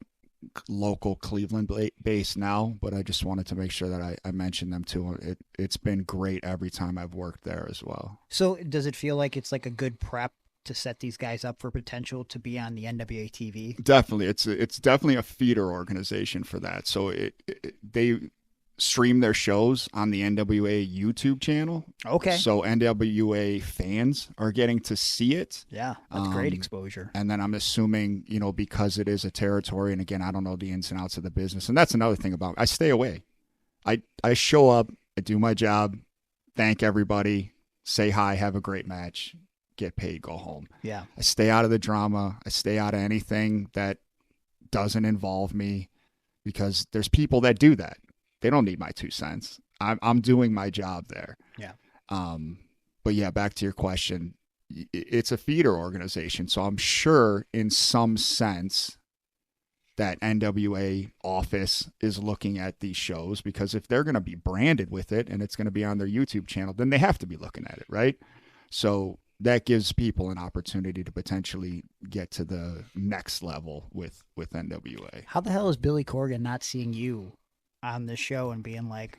local Cleveland based now, but I just wanted to make sure that I mentioned them too. It's been great every time I've worked there as well. So does it feel like it's like a good prep to set these guys up for potential to be on the NWA TV? Definitely. It's definitely a feeder organization for that. So they stream their shows on the NWA YouTube channel. Okay. So NWA fans are getting to see it. Yeah, that's great exposure. And then I'm assuming, because it is a territory, and again, I don't know the ins and outs of the business. And that's another thing about me. I stay away. I show up, I do my job, thank everybody, say hi, have a great match, get paid, go home. Yeah. I stay out of the drama. I stay out of anything that doesn't involve me, because there's people that do that. They don't need my 2 cents. I'm doing my job there. Yeah. But yeah, back to your question. It's a feeder organization. So I'm sure in some sense that NWA office is looking at these shows, because if they're going to be branded with it and it's going to be on their YouTube channel, then they have to be looking at it, right? So that gives people an opportunity to potentially get to the next level with NWA. How the hell is Billy Corgan not seeing you on this show and being like,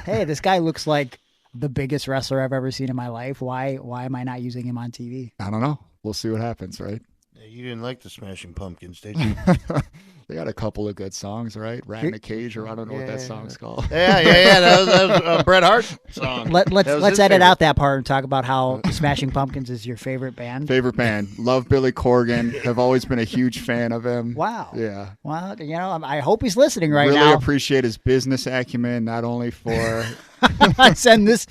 hey, this guy looks like the biggest wrestler I've ever seen in my life. Why am I not using him on TV? I don't know. We'll see what happens, right? You didn't like the Smashing Pumpkins, did you? They got a couple of good songs, right? Rat in a Cage, or I don't know what that song's called. Yeah. That was a Bret Hart song. Let's edit out that part and talk about how the Smashing Pumpkins is your favorite band. Favorite band. Love Billy Corgan. Have always been a huge fan of him. Wow. Yeah. Well, I hope he's listening right really now. Really appreciate his business acumen, not only for send this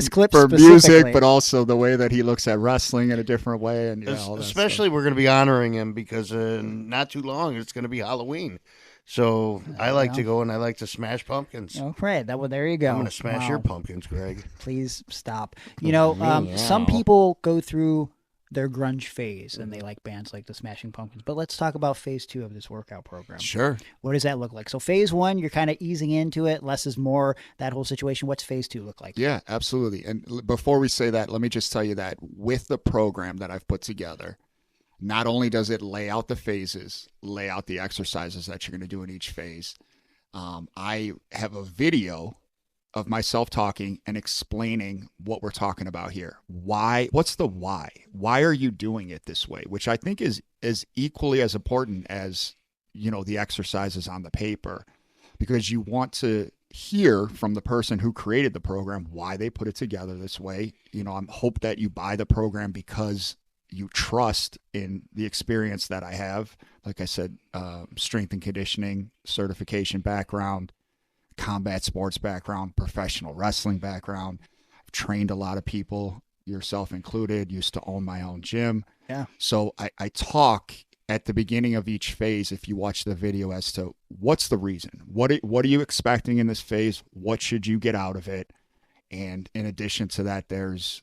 clip for music, but also the way that he looks at wrestling in a different way, and especially we're going to be honoring him because not too long it's going to be Halloween. So I like to go and I like to smash pumpkins. Oh, right. There you go. I'm going to smash your pumpkins, Greg. Please stop. Some people go through their grunge phase and they like bands like the Smashing Pumpkins. But let's talk about phase 2 of this workout program. Sure. What does that look like? So phase 1, you're kind of easing into it. Less is more, that whole situation. What's phase 2 look like? Yeah, absolutely. And before we say that, let me just tell you that with the program that I've put together, not only does it lay out the phases, lay out the exercises that you're going to do in each phase, I have a video of myself talking and explaining what we're talking about here. Why? What's the why? Why are you doing it this way? Which I think is equally as important as, the exercises on the paper, because you want to hear from the person who created the program why they put it together this way. I hope that you buy the program because you trust in the experience that I have. Like I said, strength and conditioning certification background, combat sports background, professional wrestling background. I've trained a lot of people, yourself included, used to own my own gym. Yeah. So I talk at the beginning of each phase, if you watch the video, as to what's the reason, what are you expecting in this phase? What should you get out of it? And in addition to that, there's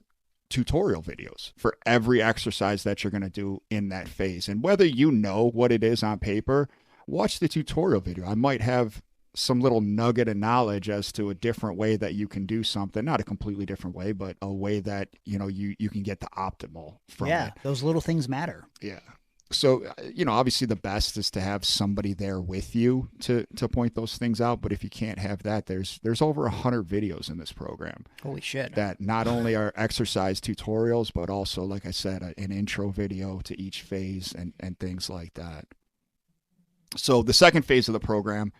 tutorial videos for every exercise that you're going to do in that phase. And whether you know what it is on paper, watch the tutorial video. I might have some little nugget of knowledge as to a different way that you can do something, not a completely different way, but a way that, you can get the optimal from it. Yeah, those little things matter. Yeah. So, obviously the best is to have somebody there with you to point those things out. But if you can't have that, there's over 100 videos in this program. Holy shit. That not only are exercise tutorials, but also, like I said, an intro video to each phase and things like that. So the second phase of the program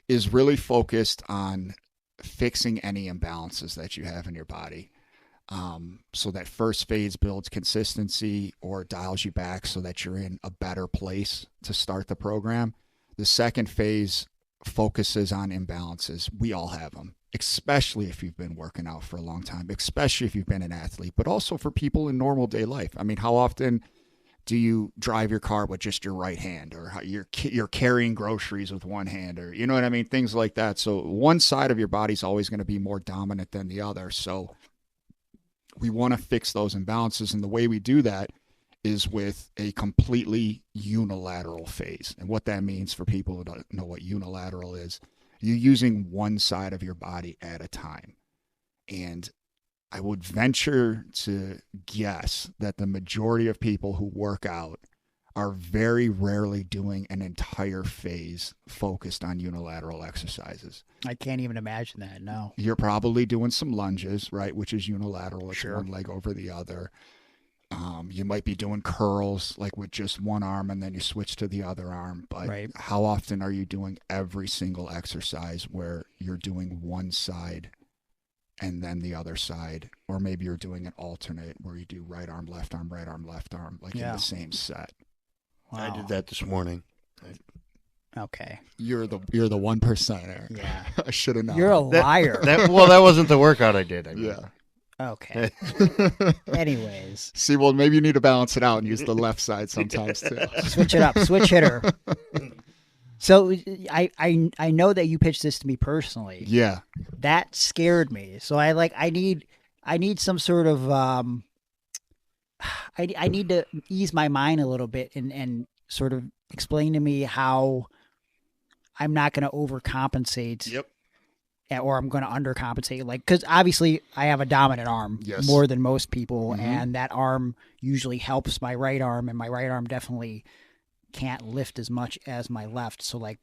is really focused on fixing any imbalances that you have in your body. So that first phase builds consistency or dials you back so that you're in a better place to start the program. The second phase focuses on imbalances. We all have them, especially if you've been working out for a long time, especially if you've been an athlete, but also for people in normal day life. I mean, how often do you drive your car with just your right hand, or how you're carrying groceries with one hand, or you know what I mean? Things like that. So one side of your body's always going to be more dominant than the other. So we want to fix those imbalances. And the way we do that is with a completely unilateral phase. And what that means for people who don't know what unilateral is, you're using one side of your body at a time. And I would venture to guess that the majority of people who work out are very rarely doing an entire phase focused on unilateral exercises. I can't even imagine that, no. You're probably doing some lunges, right, which is unilateral. It's sure. One leg over the other. You might be doing curls, like with just one arm, and then you switch to the other arm. But right. How often are you doing every single exercise where you're doing one side and then the other side? Or maybe you're doing an alternate where you do right arm, left arm, like in the same set. Wow. I did that this morning. Okay. You're the 1%er. Yeah. I should have known. You're a liar. That wasn't the workout I did. Yeah. Okay. Anyways. See, well, maybe you need to balance it out and use the left side sometimes too. Switch it up. Switch hitter. So I know that you pitched this to me personally. Yeah. That scared me. So I need some sort of I need to ease my mind a little bit and sort of explain to me how I'm not going to overcompensate. Yep. or I'm going to undercompensate. Like, because obviously I have a dominant arm Yes. more than most people, Mhm. and that arm usually helps my right arm, and my right arm definitely can't lift as much as my left. So, like,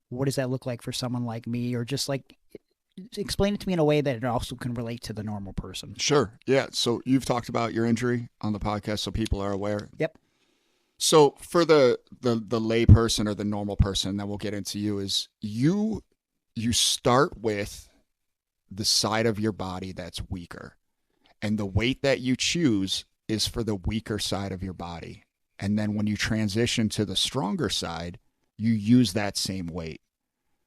what does that look like for someone like me, or just like explain it to me in a way that it also can relate to the normal person? Sure. Yeah. So you've talked about your injury on the podcast, so people are aware. Yep. So for the lay person or the normal person, that we'll get into you, is you start with the side of your body that's weaker, and the weight that you choose is for the weaker side of your body. And then when you transition to the stronger side, you use that same weight.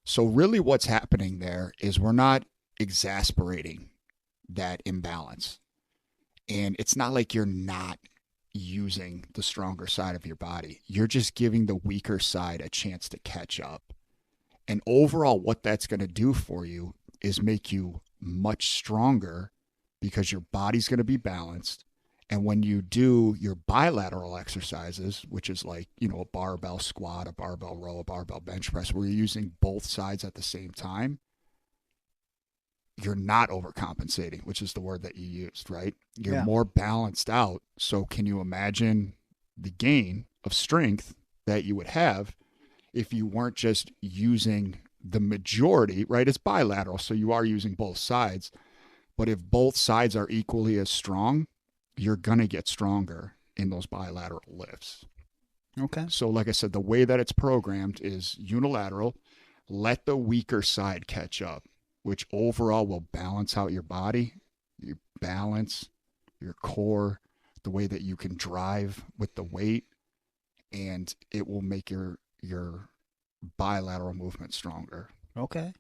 So really what's happening there is we're not exasperating that imbalance. And it's not like you're not using the stronger side of your body. You're just giving the weaker side a chance to catch up. And overall, what that's going to do for you is make you much stronger, because your body's going to be balanced. And when you do your bilateral exercises, which is like, a barbell squat, a barbell row, a barbell bench press, where you're using both sides at the same time, you're not overcompensating, which is the word that you used, right? You're more balanced out. So can you imagine the gain of strength that you would have if you weren't just using the majority, right? It's bilateral, so you are using both sides. But if both sides are equally as strong, you're going to get stronger in those bilateral lifts. Okay. So like I said, the way that it's programmed is unilateral. Let the weaker side catch up, which overall will balance out your body, your balance, your core, the way that you can drive with the weight, and it will make your bilateral movement stronger. Okay.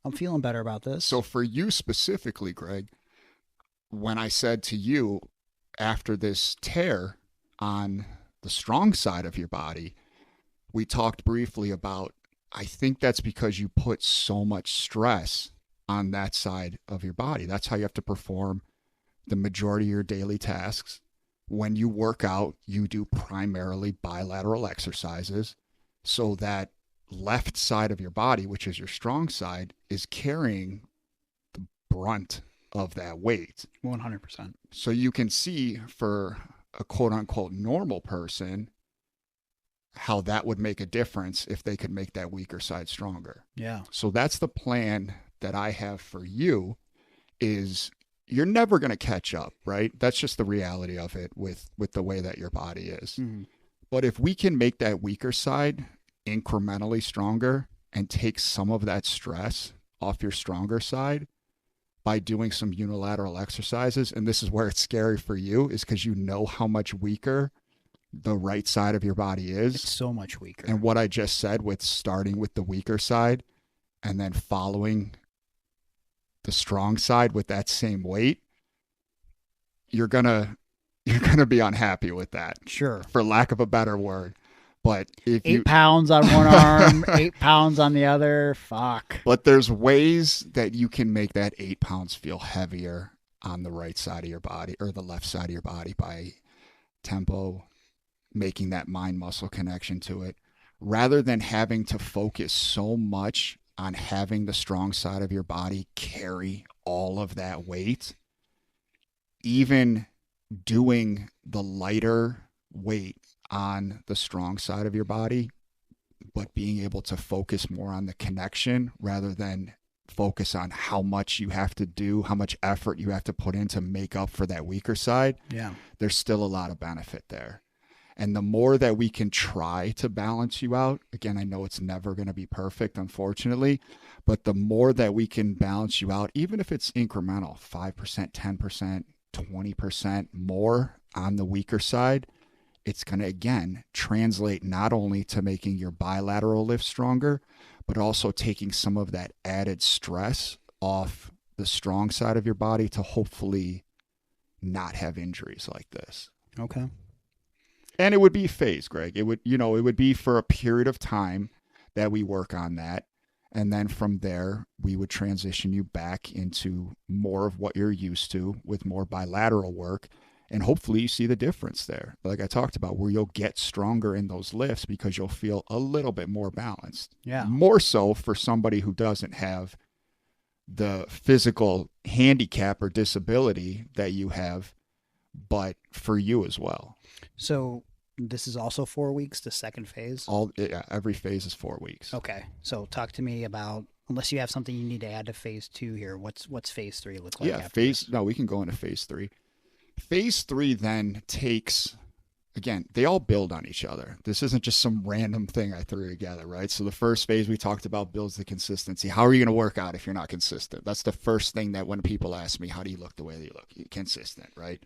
I'm feeling better about this. So for you specifically, Greg, when I said to you after this tear on the strong side of your body, we talked briefly about, I think that's because you put so much stress on that side of your body. That's how you have to perform the majority of your daily tasks. When you work out, you do primarily bilateral exercises, so that left side of your body, which is your strong side, is carrying the brunt of that weight. 100%. So you can see for a quote unquote normal person how that would make a difference if they could make that weaker side stronger. Yeah. So that's the plan that I have for you, is you're never going to catch up, right? That's just the reality of it with the way that your body is. Mm-hmm. But if we can make that weaker side incrementally stronger and take some of that stress off your stronger side by doing some unilateral exercises, and this is where it's scary for you, is because you know how much weaker the right side of your body is. It's so much weaker. And what I just said with starting with the weaker side and then following the strong side with that same weight, you're gonna be unhappy with that. Sure. For lack of a better word. But if 8 pounds on one arm, 8 pounds on the other, fuck. But there's ways that you can make that 8 pounds feel heavier on the right side of your body or the left side of your body by tempo, making that mind muscle connection to it, rather than having to focus so much on having the strong side of your body carry all of that weight. Even doing the lighter weight on the strong side of your body, but being able to focus more on the connection rather than focus on how much you have to do, how much effort you have to put in to make up for that weaker side. Yeah. There's still a lot of benefit there. And the more that we can try to balance you out, again, I know it's never going to be perfect, unfortunately, but the more that we can balance you out, even if it's incremental, 5%, 10%, 20% more on the weaker side, it's going to, again, translate not only to making your bilateral lift stronger, but also taking some of that added stress off the strong side of your body to hopefully not have injuries like this. Okay. And it would be phased, Greg. It would be for a period of time that we work on that. And then from there, we would transition you back into more of what you're used to with more bilateral work. And hopefully you see the difference there, like I talked about, where you'll get stronger in those lifts because you'll feel a little bit more balanced. Yeah. More so for somebody who doesn't have the physical handicap or disability that you have, but for you as well. So this is also 4 weeks, the second phase? Every phase is 4 weeks. Okay. So talk to me about, unless you have something you need to add to phase 2 here, what's phase 3 look like? Yeah, we can go into phase 3. Phase 3 then takes, again, they all build on each other. This isn't just some random thing I threw together, right? So the first phase we talked about builds the consistency. How are you going to work out if you're not consistent? That's the first thing that when people ask me, how do you look the way that you look? You're consistent, right?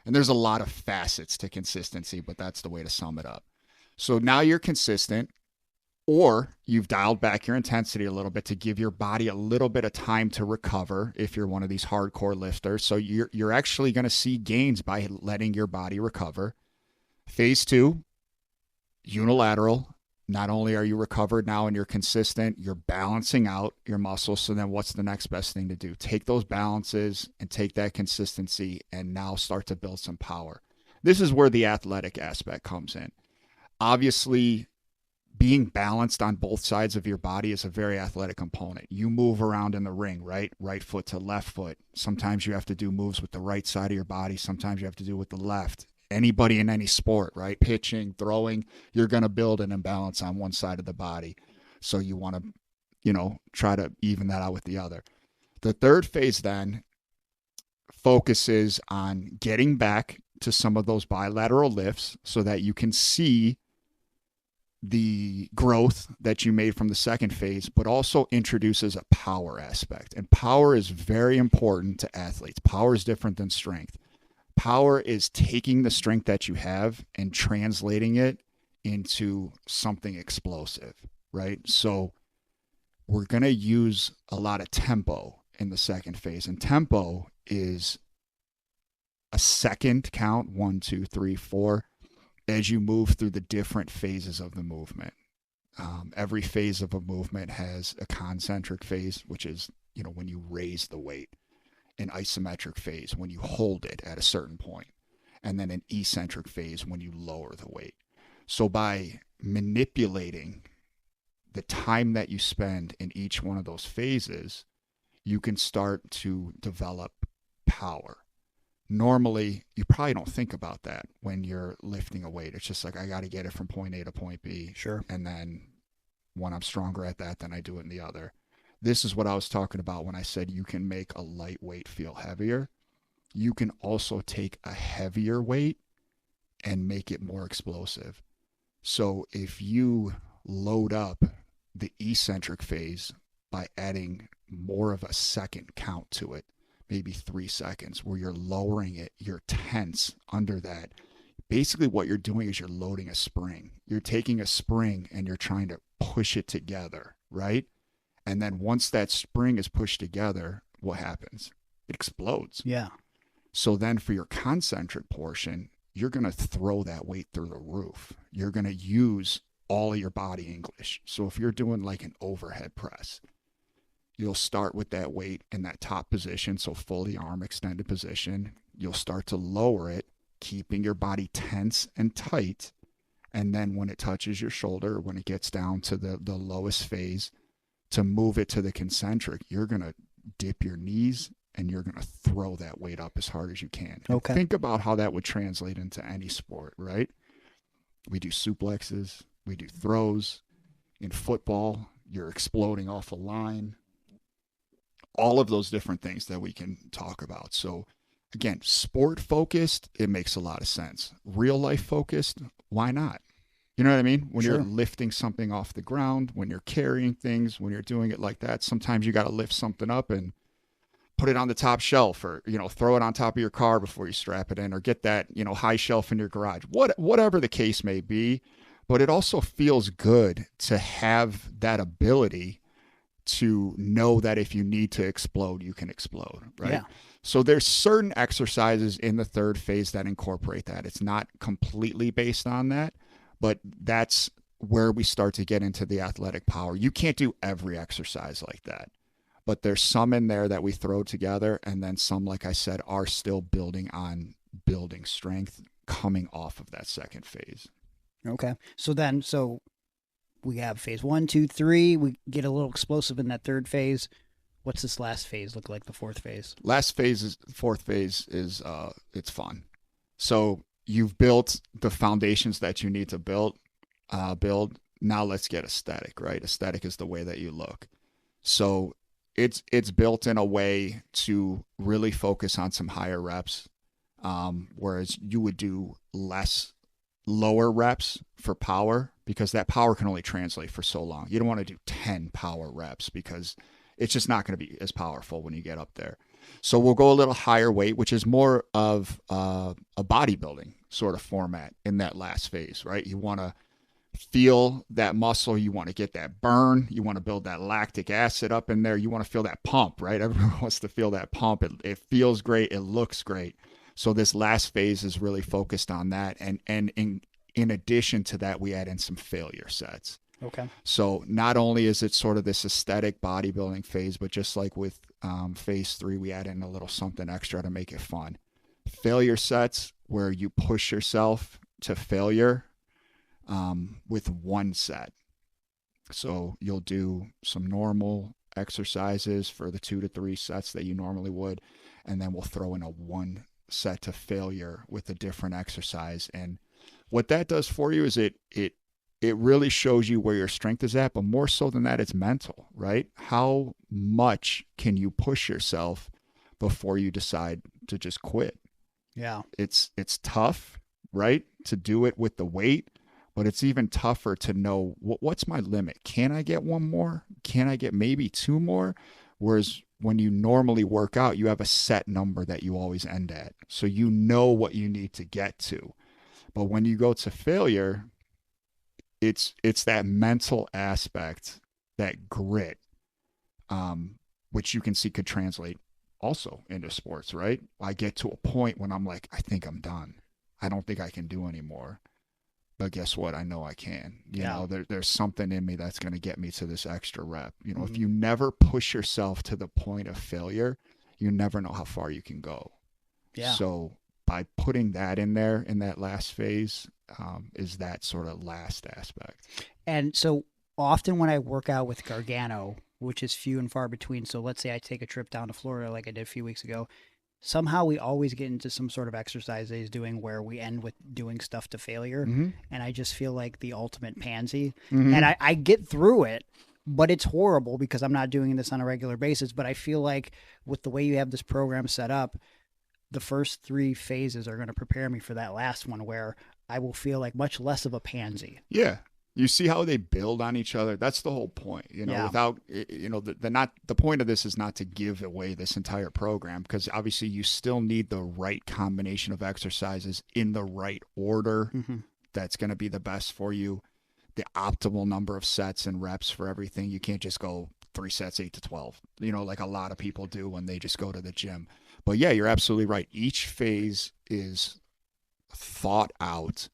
And there's a lot of facets to consistency, but that's the way to sum it up. So now you're consistent, or you've dialed back your intensity a little bit to give your body a little bit of time to recover if you're one of these hardcore lifters. So you're actually going to see gains by letting your body recover. Phase 2, unilateral. Not only are you recovered now and you're consistent, you're balancing out your muscles. So then what's the next best thing to do? Take those balances and take that consistency and now start to build some power. This is where the athletic aspect comes in. Obviously, being balanced on both sides of your body is a very athletic component. You move around in the ring, right? Right foot to left foot. Sometimes you have to do moves with the right side of your body. Sometimes you have to do with the left. Anybody in any sport, right? Pitching, throwing, you're going to build an imbalance on one side of the body. So you want to, try to even that out with the other. The third phase then focuses on getting back to some of those bilateral lifts so that you can see the growth that you made from the second phase, but also introduces a power aspect. And power is very important to athletes. Power is different than strength. Power is taking the strength that you have and translating it into something explosive, right? So we're going to use a lot of tempo in the second phase. And tempo is a second count, 1, 2, 3, 4, as you move through the different phases of the movement. Every phase of a movement has a concentric phase, which is, when you raise the weight. An isometric phase when you hold it at a certain point, and then an eccentric phase when you lower the weight. So by manipulating the time that you spend in each one of those phases, you can start to develop power. Normally, you probably don't think about that when you're lifting a weight. It's just like, I got to get it from point A to point B. Sure. And then when I'm stronger at that, then I do it in the other. This is what I was talking about when I said you can make a lightweight feel heavier. You can also take a heavier weight and make it more explosive. So if you load up the eccentric phase by adding more of a second count to it, maybe 3 seconds, where you're lowering it, you're tense under that. Basically what you're doing is you're loading a spring. You're taking a spring and you're trying to push it together, right? And then once that spring is pushed together, what happens? It explodes. Yeah. So then for your concentric portion, you're going to throw that weight through the roof. You're going to use all of your body English. So if you're doing like an overhead press, you'll start with that weight in that top position, so fully arm extended position. You'll start to lower it, keeping your body tense and tight. And then when it touches your shoulder, when it gets down to the lowest phase, to move it to the concentric, you're going to dip your knees and you're going to throw that weight up as hard as you can. Okay. Think about how that would translate into any sport, right? We do suplexes, we do throws. In football, you're exploding off a line. All of those different things that we can talk about. So again, sport focused, it makes a lot of sense. Real life focused, why not? You know what I mean? When Sure. you're lifting something off the ground, when you're carrying things, when you're doing it like that, sometimes you got to lift something up and put it on the top shelf, or, throw it on top of your car before you strap it in, or get that, high shelf in your garage, whatever the case may be. But it also feels good to have that ability to know that if you need to explode, you can explode, right? Yeah. So there's certain exercises in the third phase that incorporate that. It's not completely based on that, but that's where we start to get into the athletic power. You can't do every exercise like that, but there's some in there that we throw together, and then some, like I said, are still building strength coming off of that second phase. Okay. So we have phase 1, 2, 3. We get a little explosive in that third phase. What's this last phase look like, the fourth phase? Fourth phase is it's fun. So you've built the foundations that you need to build. Now let's get aesthetic, right? Aesthetic is the way that you look. So it's built in a way to really focus on some higher reps, whereas you would do lower reps for power, because that power can only translate for so long. You don't want to do 10 power reps because it's just not going to be as powerful when you get up there. So we'll go a little higher weight, which is more of a bodybuilding sort of format in that last phase, right? You want to feel that muscle. You want to get that burn. You want to build that lactic acid up in there. You want to feel that pump, right? Everyone wants to feel that pump. It feels great. It looks great. So this last phase is really focused on that. And in addition to that, we add in some failure sets. Okay. So not only is it sort of this aesthetic bodybuilding phase, but just like with phase 3, we add in a little something extra to make it fun. Failure sets where you push yourself to failure with one set. So you'll do some normal exercises for the 2 to 3 sets that you normally would, and then we'll throw in a one set to failure with a different exercise. And what that does for you is it really shows you where your strength is at, but more so than that, it's mental, right? How much can you push yourself before you decide to just quit? Yeah. It's tough, right, to do it with the weight, but it's even tougher to know what's my limit. Can I get one more? Can I get maybe 2 more? Whereas when you normally work out, you have a set number that you always end at. So you know what you need to get to. But when you go to failure, it's that mental aspect, that grit, which you can see could translate also into sports, right? I get to a point when I'm like, I think I'm done. I don't think I can do anymore. But guess what? I know I can. You know, there's something in me that's going to get me to this extra rep. You know, if you never push yourself to the point of failure, you never know how far you can go. Yeah. So by putting that in there in that last phase, is that sort of last aspect. And so often when I work out with Gargano, which is few and far between, so let's say I take a trip down to Florida like I did a few weeks ago, somehow we always get into some sort of exercise that he's doing where we end with doing stuff to failure. And I just feel like the ultimate pansy. And I get through it, but it's horrible because I'm not doing this on a regular basis. But I feel like with the way you have this program set up, the first 3 phases are going to prepare me for that last one where I will feel like much less of a pansy. Yeah. You see how they build on each other. That's the whole point, you know, without, you know, the point of this is not to give away this entire program, because obviously you still need the right combination of exercises in the right order. That's going to be the best for you. The optimal number of sets and reps for everything. You can't just go 3 sets, 8 to 12, you know, like a lot of people do when they just go to the gym. But yeah, you're absolutely right. Each phase is thought out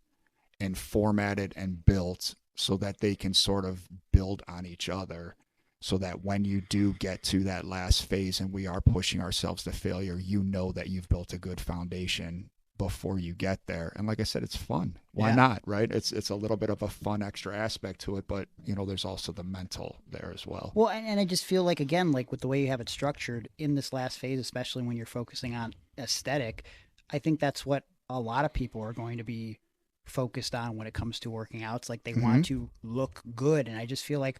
and formatted and built so that they can sort of build on each other, so that when you do get to that last phase and we are pushing ourselves to failure, you know that you've built a good foundation before you get there. And like I said, it's fun. Why not, right? It's a little bit of a fun extra aspect to it, but you know, there's also the mental there as well. Well, and I just feel like, again, like with the way you have it structured in this last phase, especially when you're focusing on aesthetic, I think that's what a lot of people are going to be focused on when it comes to working out. It's like they want to look good. And I just feel like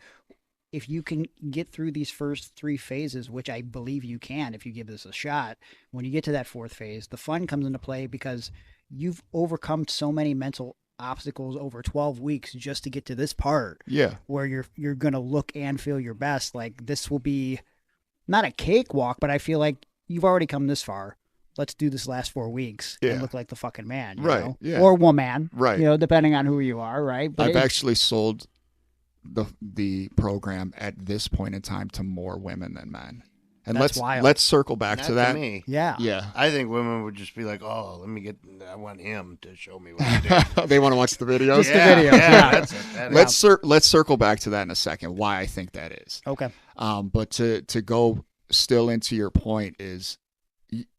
if you can get through these first 3 phases, which I believe you can if you give this a shot, when you get to that 4th phase, the fun comes into play because you've overcome so many mental obstacles over 12 weeks just to get to this part. Yeah. Where you're going to look and feel your best. Like, this will be not a cakewalk, but I feel like you've already come this far. Let's do this last 4 weeks and look like the fucking man, you know? Yeah. Or woman, right? You know, depending on who you are, right? But I've actually sold the program at this point in time to more women than men, and let's circle back to that. Me. Yeah. I think women would just be like, "Oh, I want him to show me what to do." They want to watch the videos. Just the videos. Yeah, that's it. Let's circle back to that in a second. Why I think that is. Okay. But to go still into your point is,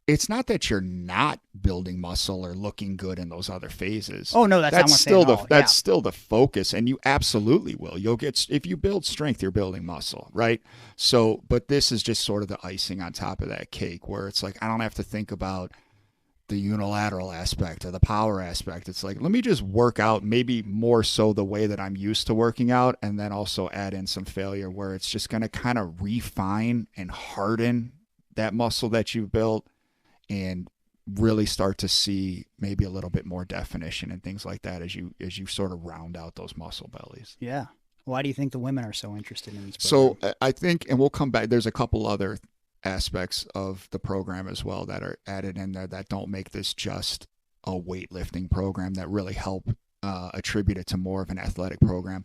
it's not that you're not building muscle or looking good in those other phases. Oh no, that's not what I'm still saying at all. that's still the focus, and you absolutely will. You'll get, if you build strength, you're building muscle, right? So, but this is just sort of the icing on top of that cake, where it's like I don't have to think about the unilateral aspect or the power aspect. It's like, let me just work out maybe more so the way that I'm used to working out, and then also add in some failure where it's just going to kind of refine and harden that muscle that you've built, and really start to see maybe a little bit more definition and things like that as you sort of round out those muscle bellies. Yeah. Why do you think the women are so interested in this program? So I think, and we'll come back, there's a couple other aspects of the program as well that are added in there that don't make this just a weightlifting program, that really help attribute it to more of an athletic program.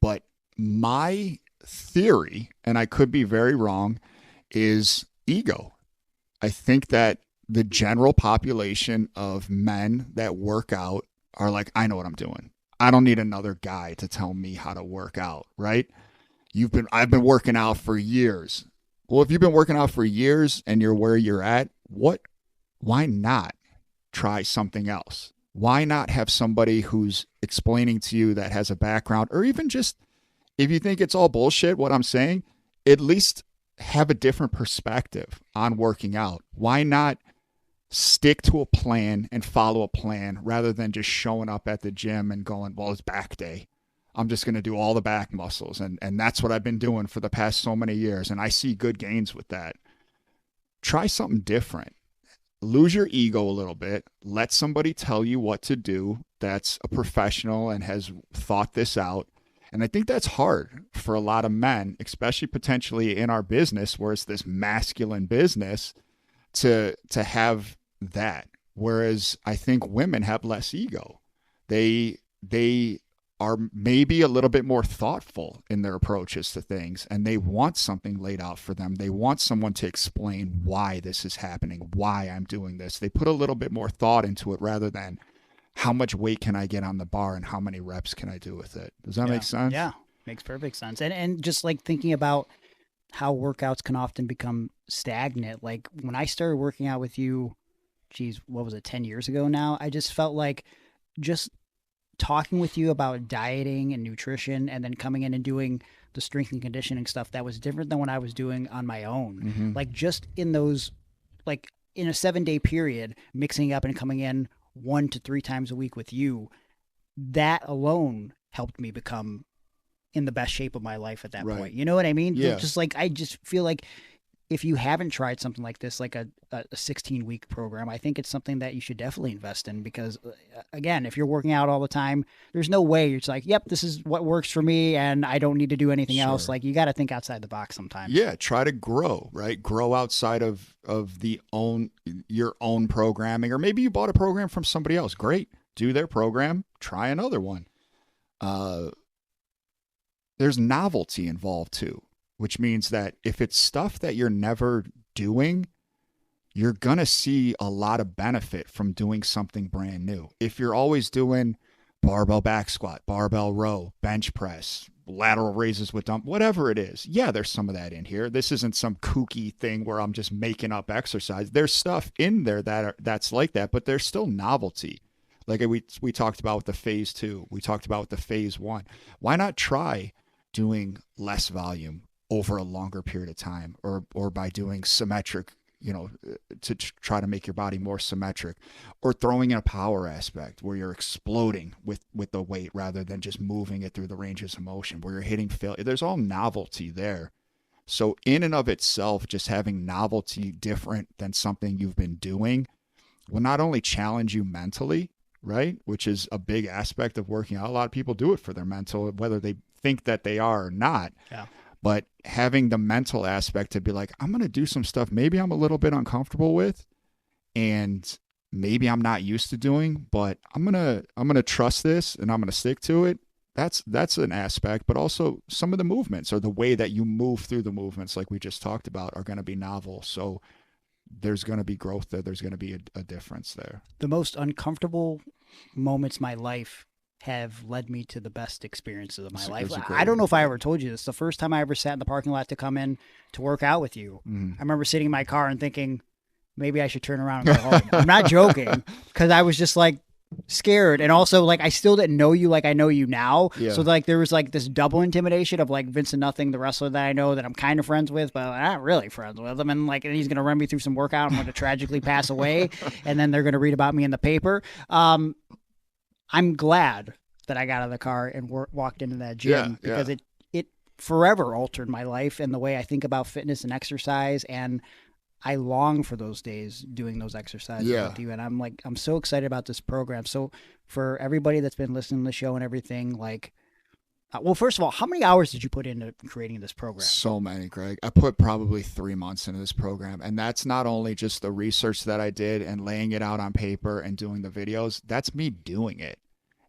But my theory, and I could be very wrong, is ego. I think that the general population of men that work out are like, I know what I'm doing. I don't need another guy to tell me how to work out, right? I've been working out for years. Well, if you've been working out for years and you're where you're at, why not try something else? Why not have somebody who's explaining to you that has a background, or even just, if you think it's all bullshit, what I'm saying, at least have a different perspective on working out. Why not stick to a plan and follow a plan rather than just showing up at the gym and going, well, it's back day. I'm just going to do all the back muscles. And that's what I've been doing for the past so many years. And I see good gains with that. Try something different. Lose your ego a little bit. Let somebody tell you what to do that's a professional and has thought this out. And I think that's hard for a lot of men, especially potentially in our business, where it's this masculine business, to have that. Whereas I think women have less ego. They are maybe a little bit more thoughtful in their approaches to things, and they want something laid out for them. They want someone to explain why this is happening, why I'm doing this. They put a little bit more thought into it rather than how much weight can I get on the bar and how many reps can I do with it. Does that make sense? Yeah, makes perfect sense. And just like thinking about how workouts can often become stagnant. Like when I started working out with you, geez, what was it, 10 years ago now? I just felt like just talking with you about dieting and nutrition, and then coming in and doing the strength and conditioning stuff, that was different than what I was doing on my own. Mm-hmm. Like just in those, like in a 7-day period, mixing up and coming in 1 to 3 times a week with you, that alone helped me become in the best shape of my life at that point. You know what I mean? Yeah. Just like, I just feel like if you haven't tried something like this, like a 16-week program, I think it's something that you should definitely invest in, because again, if you're working out all the time, there's no way you're just like, yep, this is what works for me and I don't need to do anything else. Like, you got to think outside the box sometimes. Yeah. Try to grow, right? Grow outside of your own programming, or maybe you bought a program from somebody else. Great. Do their program, try another one. There's novelty involved too, which means that if it's stuff that you're never doing, you're going to see a lot of benefit from doing something brand new. If you're always doing barbell back squat, barbell row, bench press, lateral raises with dump, whatever it is, yeah, there's some of that in here. This isn't some kooky thing where I'm just making up exercise. There's stuff in there that's like that, but there's still novelty. Like we talked about with the phase 2, we talked about with the phase 1. Why not try doing less volume over a longer period of time, or by doing symmetric, to try to make your body more symmetric, or throwing in a power aspect where you're exploding with the weight rather than just moving it through the ranges of motion, where you're hitting failure. There's all novelty there. So in and of itself, just having novelty different than something you've been doing will not only challenge you mentally, right? Which is a big aspect of working out. A lot of people do it for their mental, whether they think that they are or not. Yeah. But having the mental aspect to be like, I'm going to do some stuff maybe I'm a little bit uncomfortable with, and maybe I'm not used to doing, but I'm going to trust this and I'm going to stick to it. That's an aspect, but also some of the movements, or the way that you move through the movements, like we just talked about, are going to be novel. So there's going to be growth there. There's going to be a difference there. The most uncomfortable moments in my life have led me to the best experiences of my life. I don't know if I ever told you this. The first time I ever sat in the parking lot to come in to work out with you, I remember sitting in my car and thinking, maybe I should turn around and go home. I'm not joking, because I was just like scared, and also like I still didn't know you like I know you now. Yeah. So like there was like this double intimidation of like Vincent Nothing, the wrestler that I know that I'm kind of friends with, but I'm not really friends with him. And like, and he's gonna run me through some workout. I'm gonna tragically pass away, and then they're gonna read about me in the paper. I'm glad that I got out of the car and walked into that gym, because it forever altered my life and the way I think about fitness and exercise, and I long for those days doing those exercises with you. And I'm so excited about this program. So for everybody that's been listening to the show and everything, like, well, first of all, how many hours did you put into creating this program? So many, Greg. I put probably 3 months into this program. And that's not only just the research that I did and laying it out on paper and doing the videos. That's me doing it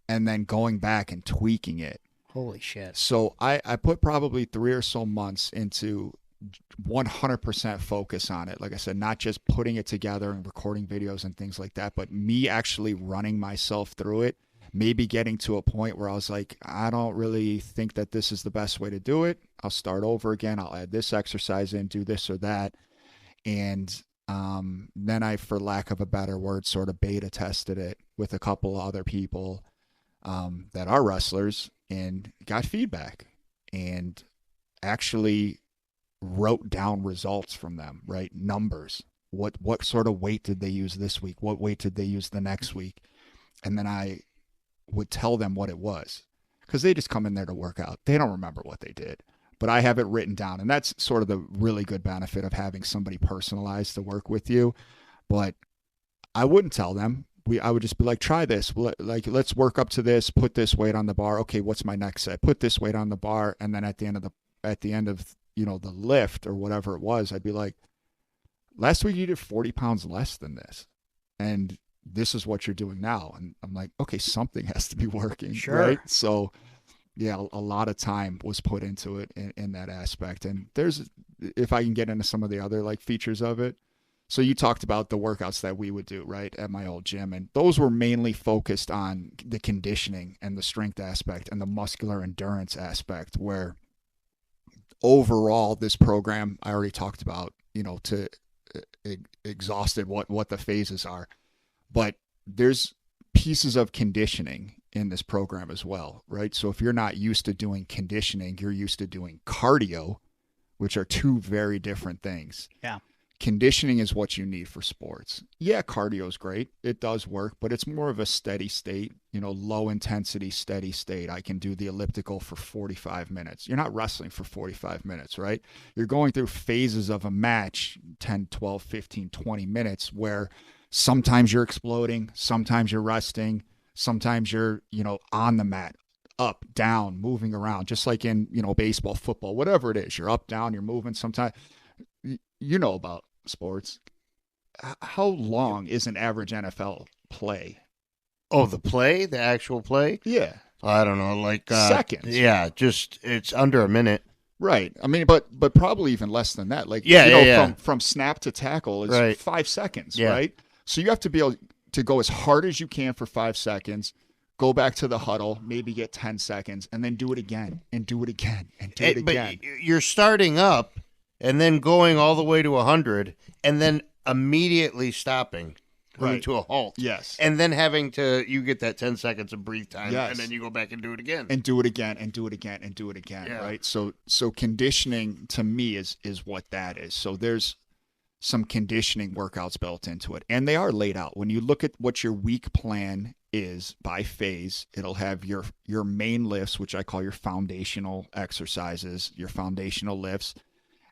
and then going back and tweaking it. Holy shit. So I put probably 3 or so months into 100% focus on it. Like I said, not just putting it together and recording videos and things like that, but me actually running myself through it, maybe getting to a point where I was like, I don't really think that this is the best way to do it. I'll start over again. I'll add this exercise in, do this or that. And then I, for lack of a better word, sort of beta tested it with a couple other people that are wrestlers, and got feedback and actually wrote down results from them, right? Numbers. What sort of weight did they use this week? What weight did they use the next week? And then I would tell them what it was, because they just come in there to work out. They don't remember what they did, but I have it written down. And that's sort of the really good benefit of having somebody personalized to work with you. But I wouldn't tell them. I would just be like, try this. Like, let's work up to this. Put this weight on the bar. Okay, what's my next set? Put this weight on the bar. And then at the end of the lift or whatever it was, I'd be like, last week you did 40 pounds less than this, and this is what you're doing now. And I'm like, okay, something has to be working. Sure. Right? So yeah, a lot of time was put into it in that aspect. And if I can get into some of the other like features of it. So you talked about the workouts that we would do, right, at my old gym, and those were mainly focused on the conditioning and the strength aspect and the muscular endurance aspect, where overall this program, I already talked about, to exhausted what the phases are, but there's pieces of conditioning in this program as well, right? So if you're not used to doing conditioning, you're used to doing cardio, which are two very different things. Yeah. Conditioning is what you need for sports. Yeah, cardio is great. It does work, but it's more of a steady state, low intensity, steady state. I can do the elliptical for 45 minutes. You're not wrestling for 45 minutes, right? You're going through phases of a match, 10, 12, 15, 20 minutes, where sometimes you're exploding, sometimes you're resting, sometimes you're, on the mat, up, down, moving around, just like in, baseball, football, whatever it is. You're up, down, you're moving sometimes. You know about sports. How long is an average NFL play? Oh, the actual play? Yeah. I don't know, like seconds. Yeah, just it's under a minute. Right. I mean, but probably even less than that. Like, from snap to tackle is right. 5 seconds, yeah. right? So you have to be able to go as hard as you can for 5 seconds, go back to the huddle, maybe get 10 seconds, and then do it again, and do it again, and do it again. But you're starting up and then going all the way to 100, and then immediately stopping, coming to a halt. Yes. And then you get that 10 seconds of breathe time, yes. and then you go back and do it again. And do it again, and do it again, and do it again, yeah. right? So conditioning, to me, is what that is. So there's some conditioning workouts built into it, and they are laid out. When you look at what your week plan is by phase, it'll have your main lifts, which I call your foundational exercises, your foundational lifts.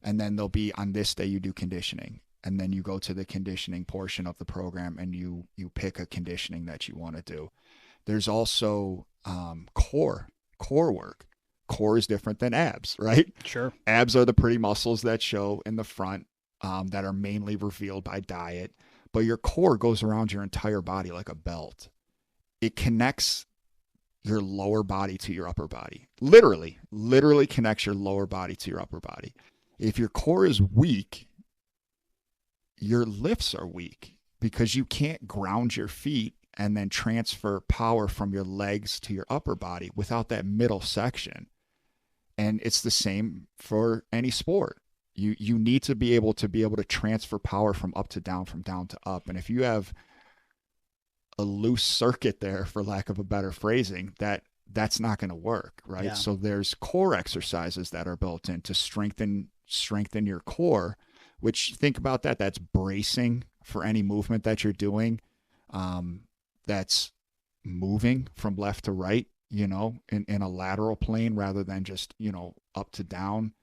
And then there'll be, on this day, you do conditioning. And then you go to the conditioning portion of the program and you pick a conditioning that you want to do. There's also core work. Core is different than abs, right? Sure. Abs are the pretty muscles that show in the front that are mainly revealed by diet. But your core goes around your entire body like a belt. It connects your lower body to your upper body. Literally connects your lower body to your upper body. If your core is weak, your lifts are weak because you can't ground your feet and then transfer power from your legs to your upper body without that middle section. And it's the same for any sport. You need to be able to transfer power from up to down, from down to up. And if you have a loose circuit there, for lack of a better phrasing, that's not going to work, right? Yeah. So there's core exercises that are built in to strengthen your core, which, think about that. That's bracing for any movement that you're doing. That's moving from left to right, in a lateral plane rather than just, up to down.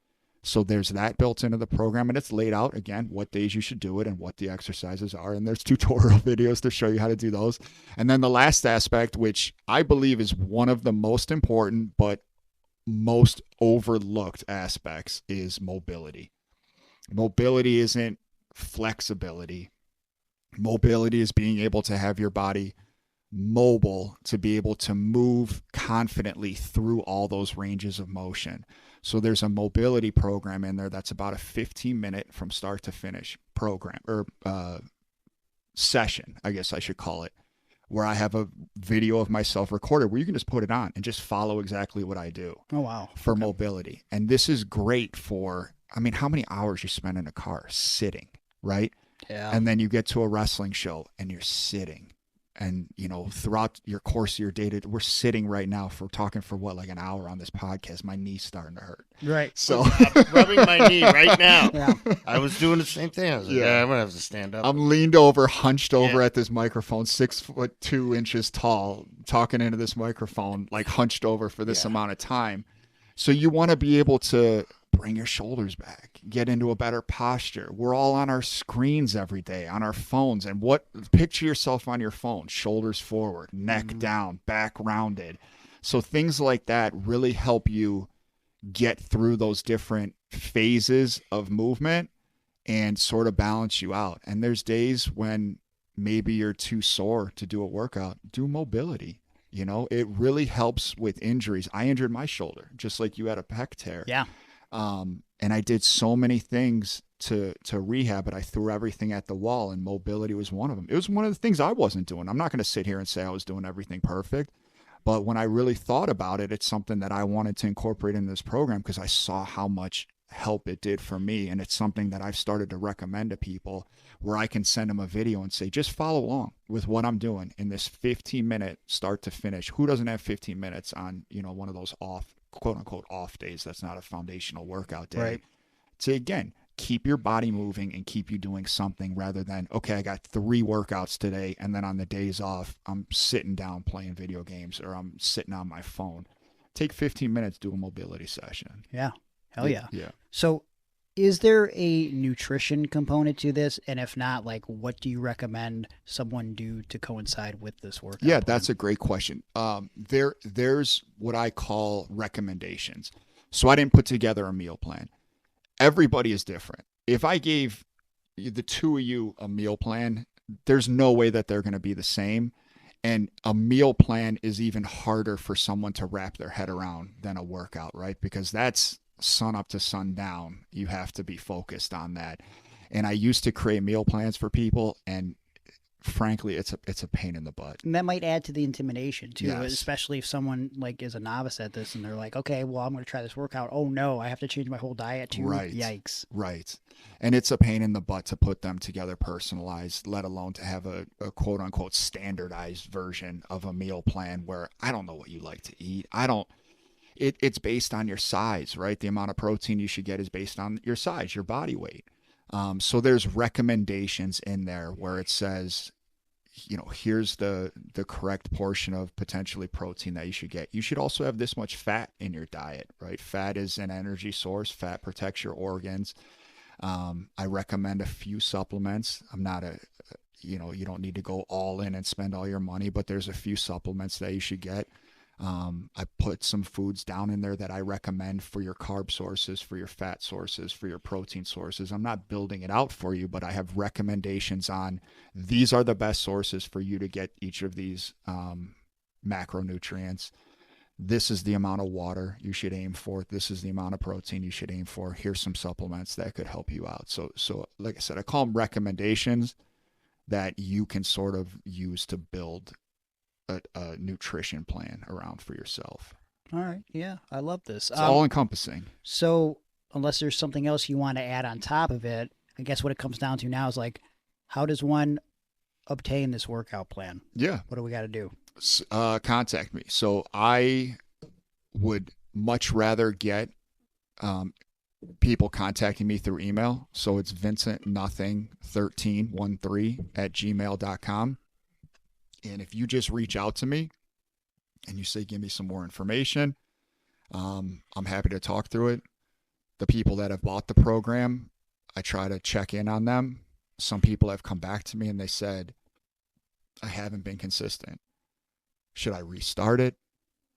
So there's that built into the program, and it's laid out, again, what days you should do it and what the exercises are. And there's tutorial videos to show you how to do those. And then the last aspect, which I believe is one of the most important but most overlooked aspects, is mobility. Mobility isn't flexibility. Mobility is being able to have your body mobile to be able to move confidently through all those ranges of motion. So there's a mobility program in there that's about a 15-minute from start to finish program, or session, I guess I should call it, where I have a video of myself recorded where you can just put it on and just follow exactly what I do. Oh, wow. For mobility. And this is great for, how many hours you spend in a car sitting, right? Yeah. And then you get to a wrestling show and you're sitting. And, throughout your course of your day, we're sitting right now talking for like an hour on this podcast. My knee's starting to hurt. Right. So I'm rubbing my knee right now. Yeah. I was doing the same thing. I was like, I'm going to have to stand up. I'm leaned over, hunched over at this microphone, 6'2" tall, talking into this microphone, like hunched over for this amount of time. So you want to be able to bring your shoulders back, get into a better posture. We're all on our screens every day, on our phones. And picture yourself on your phone, shoulders forward, neck down, back rounded. So things like that really help you get through those different phases of movement and sort of balance you out. And there's days when maybe you're too sore to do a workout. Do mobility. It really helps with injuries. I injured my shoulder, just like you had a pec tear. Yeah. And I did so many things to rehab it. I threw everything at the wall, and mobility was one of them. It was one of the things I wasn't doing. I'm not going to sit here and say I was doing everything perfect, but when I really thought about it, it's something that I wanted to incorporate in this program because I saw how much help it did for me. And it's something that I've started to recommend to people, where I can send them a video and say, just follow along with what I'm doing in this 15-minute start to finish. Who doesn't have 15 minutes on, one of those quote unquote off days? That's not a foundational workout day. Right. To, again, keep your body moving and keep you doing something, rather than, okay, I got 3 workouts today, and then on the days off, I'm sitting down playing video games, or I'm sitting on my phone. Take 15 minutes, do a mobility session. Yeah. Hell yeah. Yeah. So is there a nutrition component to this? And if not, like, what do you recommend someone do to coincide with this workout? Yeah, that's a great question. There's what I call recommendations. So I didn't put together a meal plan. Everybody is different. If I gave the two of you a meal plan, there's no way that they're going to be the same. And a meal plan is even harder for someone to wrap their head around than a workout, right? Because that's sun up to sundown. You have to be focused on that. And I used to create meal plans for people, and frankly, it's a pain in the butt. And that might add to the intimidation too, Yes. especially if someone like is a novice at this and they're like, okay, well, I'm going to try this workout. Oh no, I have to change my whole diet too. Right. Yikes. Right. And it's a pain in the butt to put them together personalized, let alone to have a quote unquote standardized version of a meal plan where I don't know what you like to eat. It's based on your size, right? The amount of protein you should get is based on your size, your body weight. So there's recommendations in there where it says, here's the correct portion of potentially protein that you should get. You should also have this much fat in your diet, right? Fat is an energy source. Fat protects your organs. I recommend a few supplements. I'm not you don't need to go all in and spend all your money, but there's a few supplements that you should get. I put some foods down in there that I recommend for your carb sources, for your fat sources, for your protein sources. I'm not building it out for you, but I have recommendations on these are the best sources for you to get each of these macronutrients. This is the amount of water you should aim for. This is the amount of protein you should aim for. Here's some supplements that could help you out. So like I said, I call them recommendations that you can sort of use to build a nutrition plan around for yourself. All right. Yeah. I love this. It's all encompassing. So unless there's something else you want to add on top of it, I guess what it comes down to now is like, how does one obtain this workout plan? Yeah. What do we got to do? Contact me. So I would much rather get people contacting me through email. So it's Vincent Nothing 1313@gmail.com. And if you just reach out to me and you say, give me some more information, I'm happy to talk through it. The people that have bought the program, I try to check in on them. Some people have come back to me and they said, I haven't been consistent. Should I restart it?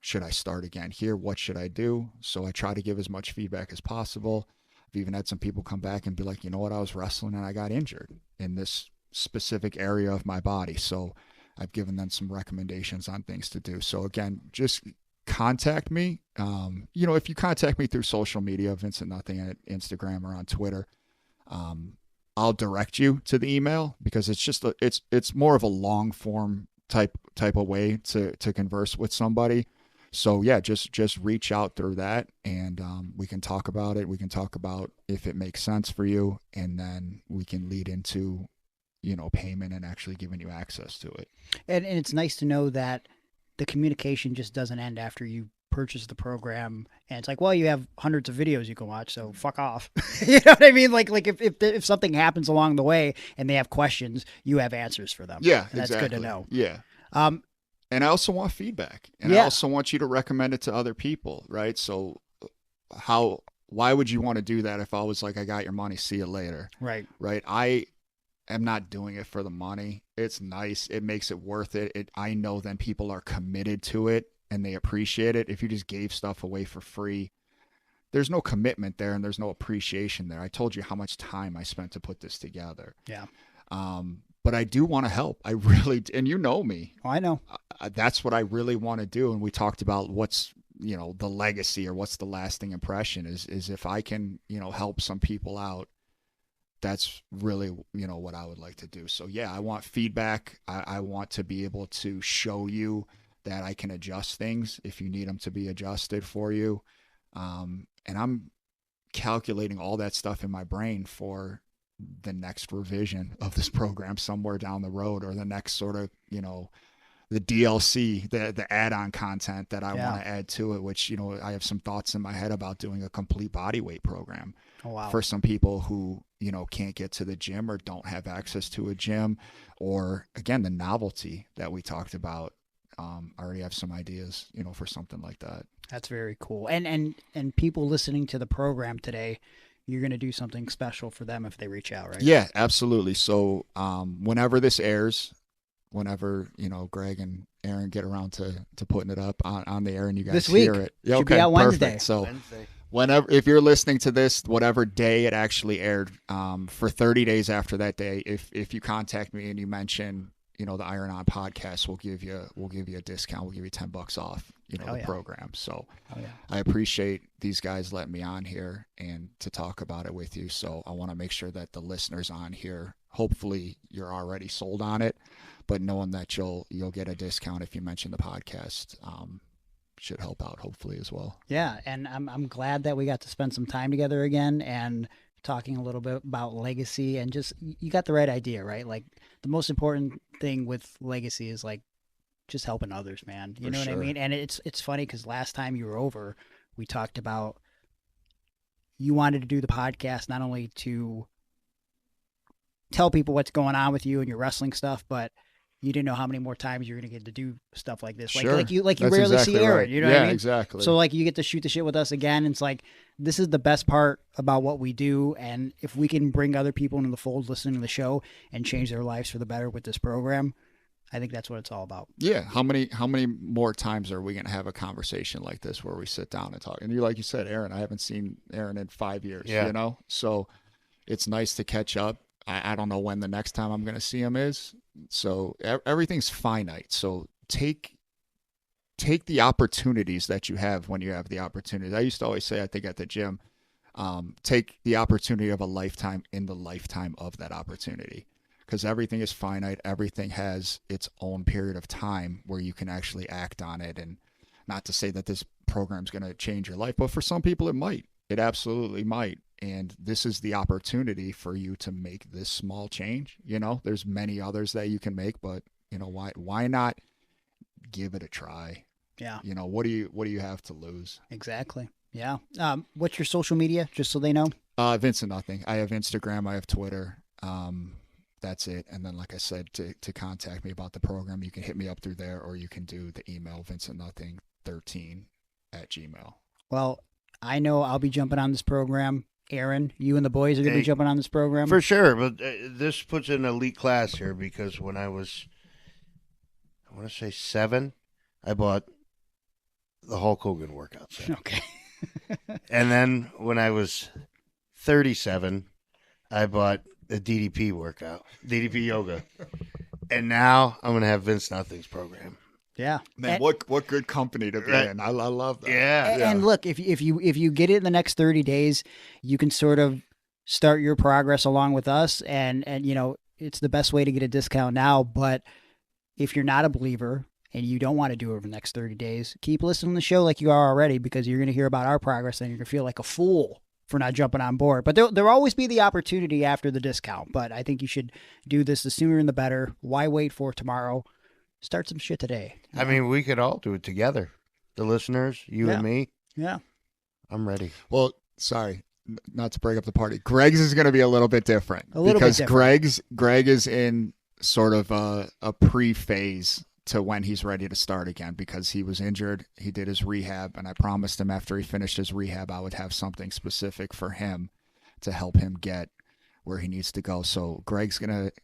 Should I start again here? What should I do? So I try to give as much feedback as possible. I've even had some people come back and be like, you know what, I was wrestling and I got injured in this specific area of my body. So I've given them some recommendations on things to do. So again, just contact me. If you contact me through social media, Vincent Nothing at Instagram or on Twitter, I'll direct you to the email because it's just it's more of a long form type of way to converse with somebody. So yeah, just reach out through that and we can talk about it. We can talk about if it makes sense for you, and then we can lead into, payment and actually giving you access to it. And it's nice to know that the communication just doesn't end after you purchase the program and it's like, well, you have hundreds of videos you can watch, so fuck off. You know what I mean? Like if something happens along the way and they have questions, you have answers for them. Yeah, and that's exactly. good to know. Yeah. And I also want feedback, and yeah. I also want you to recommend it to other people, right? So why would you want to do that if I was like, I got your money, see you later? Right. I am not doing it for the money. It's nice. It makes it worth it. I know then people are committed to it and they appreciate it. If you just gave stuff away for free, there's no commitment there and there's no appreciation there. I told you how much time I spent to put this together. Yeah. But I do want to help. I really, and you know me. Oh, I know. That's what I really want to do. And we talked about what's, the legacy or what's the lasting impression is if I can, help some people out, that's really, what I would like to do. So yeah, I want feedback. I want to be able to show you that I can adjust things if you need them to be adjusted for you. And I'm calculating all that stuff in my brain for the next revision of this program somewhere down the road, or the next sort of, the DLC, the add-on content that I want to add to it, which, I have some thoughts in my head about doing a complete body weight program. Oh, wow. For some people who, can't get to the gym or don't have access to a gym, or again, the novelty that we talked about. I already have some ideas, for something like that. That's very cool. And people listening to the program today, you're going to do something special for them if they reach out, right? Yeah, absolutely. So whenever this airs, whenever, Greg and Aaron get around to putting it up on the air and you guys hear it. Yeah, should be out Wednesday. Perfect. So whenever, if you're listening to this, whatever day it actually aired, for 30 days after that day, if you contact me and you mention, the Iron On podcast, we'll give you a discount. We'll give you $10 off, the program. So I appreciate these guys letting me on here and to talk about it with you. So I want to make sure that the listeners on here, hopefully you're already sold on it, but knowing that you'll get a discount if you mention the podcast, should help out hopefully as well. Yeah. And I'm glad that we got to spend some time together again and talking a little bit about legacy, and just, you got the right idea, right? Like the most important thing with legacy is like just helping others, man. You know what I mean? And it's funny because last time you were over, we talked about you wanted to do the podcast not only to tell people what's going on with you and your wrestling stuff, but you didn't know how many more times you're going to get to do stuff like this. Like you That's rarely exactly see Aaron, right. You know what I mean? Yeah, exactly. So like you get to shoot the shit with us again. It's like, this is the best part about what we do. And if we can bring other people into the fold listening to the show and change their lives for the better with this program, I think that's what it's all about. Yeah. How many more times are we going to have a conversation like this where we sit down and talk? And like you said, Aaron, I haven't seen Aaron in 5 years, so it's nice to catch up. I don't know when the next time I'm going to see him is. So everything's finite. So take the opportunities that you have when you have the opportunities. I used to always say, I think at the gym, take the opportunity of a lifetime in the lifetime of that opportunity, because everything is finite. Everything has its own period of time where you can actually act on it. And not to say that this program's going to change your life, but for some people it might. It absolutely might. And this is the opportunity for you to make this small change. You know, there's many others that you can make, but you know, why not give it a try? Yeah. You know, what do you have to lose? Exactly. Yeah. What's your social media, just so they know? Vincent Nothing. I have Instagram. I have Twitter. That's it. And then, like I said, to contact me about the program, you can hit me up through there, or you can do the email vincentnothing13@gmail. Well, I know I'll be jumping on this program. Aaron, you and the boys are going to be jumping on this program? For sure, but this puts an elite class here because when I was, I want to say 7, I bought the Hulk Hogan workout set. Okay. And then when I was 37, I bought a DDP workout, DDP yoga. And now I'm going to have Vince Nothing's program. Yeah. Man, what good company to be in. I love that. Yeah. And look, if you get it in the next 30 days, you can sort of start your progress along with us, and you know, it's the best way to get a discount now. But if you're not a believer and you don't want to do it over the next 30 days, keep listening to the show like you are already, because you're going to hear about our progress and you're going to feel like a fool for not jumping on board. But there'll always be the opportunity after the discount. But I think you should do this the sooner the better. Why wait for tomorrow? Start some shit today. I mean, we could all do it together. The listeners, you and me. Yeah. I'm ready. Well, sorry, not to break up the party. Greg's is going to be a little bit different. Because Greg is in sort of a pre-phase to when he's ready to start again, because he was injured. He did his rehab, and I promised him after he finished his rehab, I would have something specific for him to help him get where he needs to go. So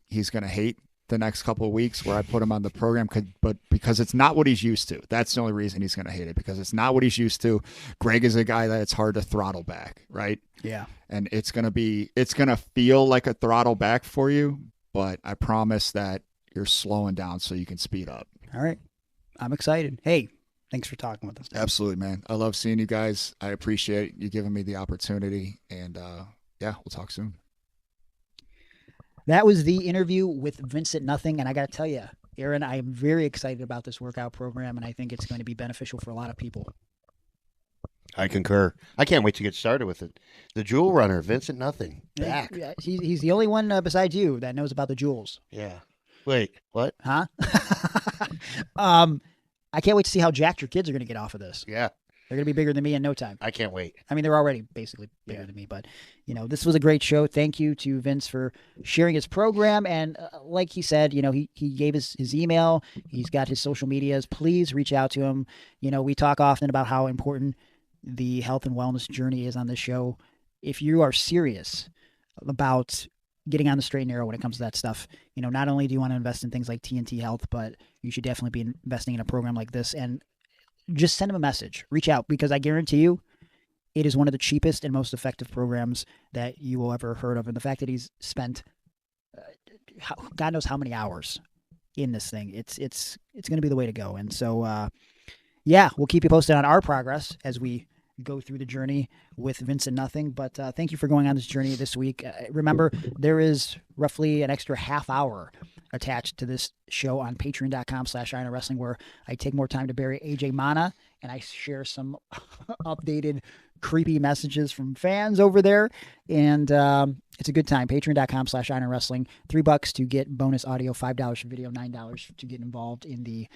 he's going to hate the next couple of weeks where I put him on the program, but because it's not what he's used to. That's the only reason he's going to hate it, because it's not what he's used to. Greg is a guy that it's hard to throttle back, right? Yeah. And it's going to feel like a throttle back for you, but I promise that you're slowing down so you can speed up. All right. I'm excited. Hey, thanks for talking with us. Absolutely, man. I love seeing you guys. I appreciate you giving me the opportunity, and yeah, we'll talk soon. That was the interview with Vincent Nothing, and I got to tell you, Aaron, I am very excited about this workout program, and I think it's going to be beneficial for a lot of people. I concur. I can't wait to get started with it. The Jewel Runner, Vincent Nothing, back. Yeah, he's the only one besides you that knows about the jewels. Yeah. Wait, what? Huh? I can't wait to see how jacked your kids are going to get off of this. Yeah. They're going to be bigger than me in no time. I can't wait. I mean, they're already basically bigger than me, but, you know, this was a great show. Thank you to Vince for sharing his program. And like he said, you know, he gave his email. He's got his social medias. Please reach out to him. You know, we talk often about how important the health and wellness journey is on this show. If you are serious about getting on the straight and narrow when it comes to that stuff, you know, not only do you want to invest in things like TNT Health, but you should definitely be investing in a program like this. And just send him a message. Reach out, because I guarantee you it is one of the cheapest and most effective programs that you will ever heard of. And the fact that he's spent God knows how many hours in this thing, it's going to be the way to go. And so, yeah, we'll keep you posted on our progress as we go through the journey with Vincent Nothing. But thank you for going on this journey this week. Remember, there is roughly an extra half hour attached to this show on patreon.com/Iron Wrestling, where I take more time to bury AJ Mana and I share some updated creepy messages from fans over there. And it's a good time. Patreon.com/Iron Wrestling. $3 to get bonus audio, $5 for video, $9 to get involved in the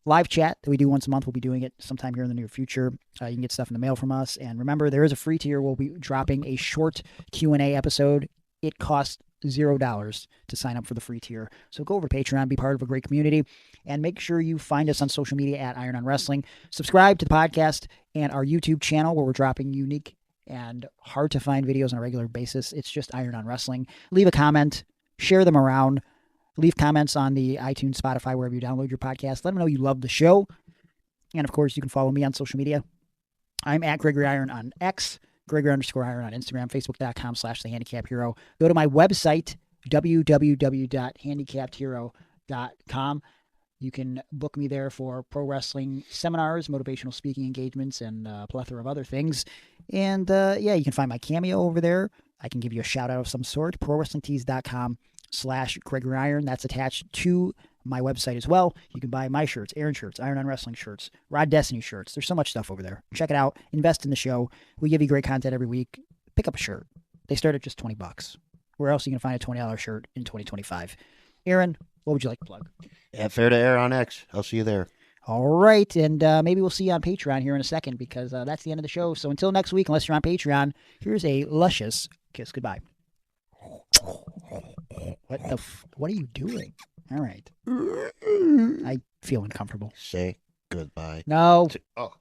live chat that we do once a month. We'll be doing it sometime here in the near future. You can get stuff in the mail from us. And remember, there is a free tier. We'll be dropping a short Q&A episode. It costs $0 to sign up for the free tier. So go over to Patreon, be part of a great community, and make sure you find us on social media at Iron on Wrestling. Subscribe to the podcast and our YouTube channel, where we're dropping unique and hard to find videos on a regular basis. It's just Iron on Wrestling. Leave a comment, share them around, leave comments on the iTunes, Spotify, wherever you download your podcast. Let them know you love the show. And of course, you can follow me on social media. I'm at Gregory Iron on X, Gregory_Iron on Instagram, Facebook.com/TheHandicapHero. Go to my website, www.handicappedhero.com. You can book me there for pro wrestling seminars, motivational speaking engagements, and a plethora of other things. And yeah, you can find my Cameo over there. I can give you a shout out of some sort. ProWrestlingTees.com/Gregory Iron. That's attached to my website as well. You can buy my shirts, Aaron shirts, Iron on Wrestling shirts, Rod Destiny shirts. There's so much stuff over there. Check it out. Invest in the show. We give you great content every week. Pick up a shirt. They start at just $20. Where else are you going to find a $20 shirt in 2025? Aaron, what would you like to plug? At Fair to Air on X. I'll see you there. All right, and maybe we'll see you on Patreon here in a second because that's the end of the show. So until next week, unless you're on Patreon, here's a luscious kiss goodbye. What are you doing? All right. I feel uncomfortable. Say goodbye. No. Oh.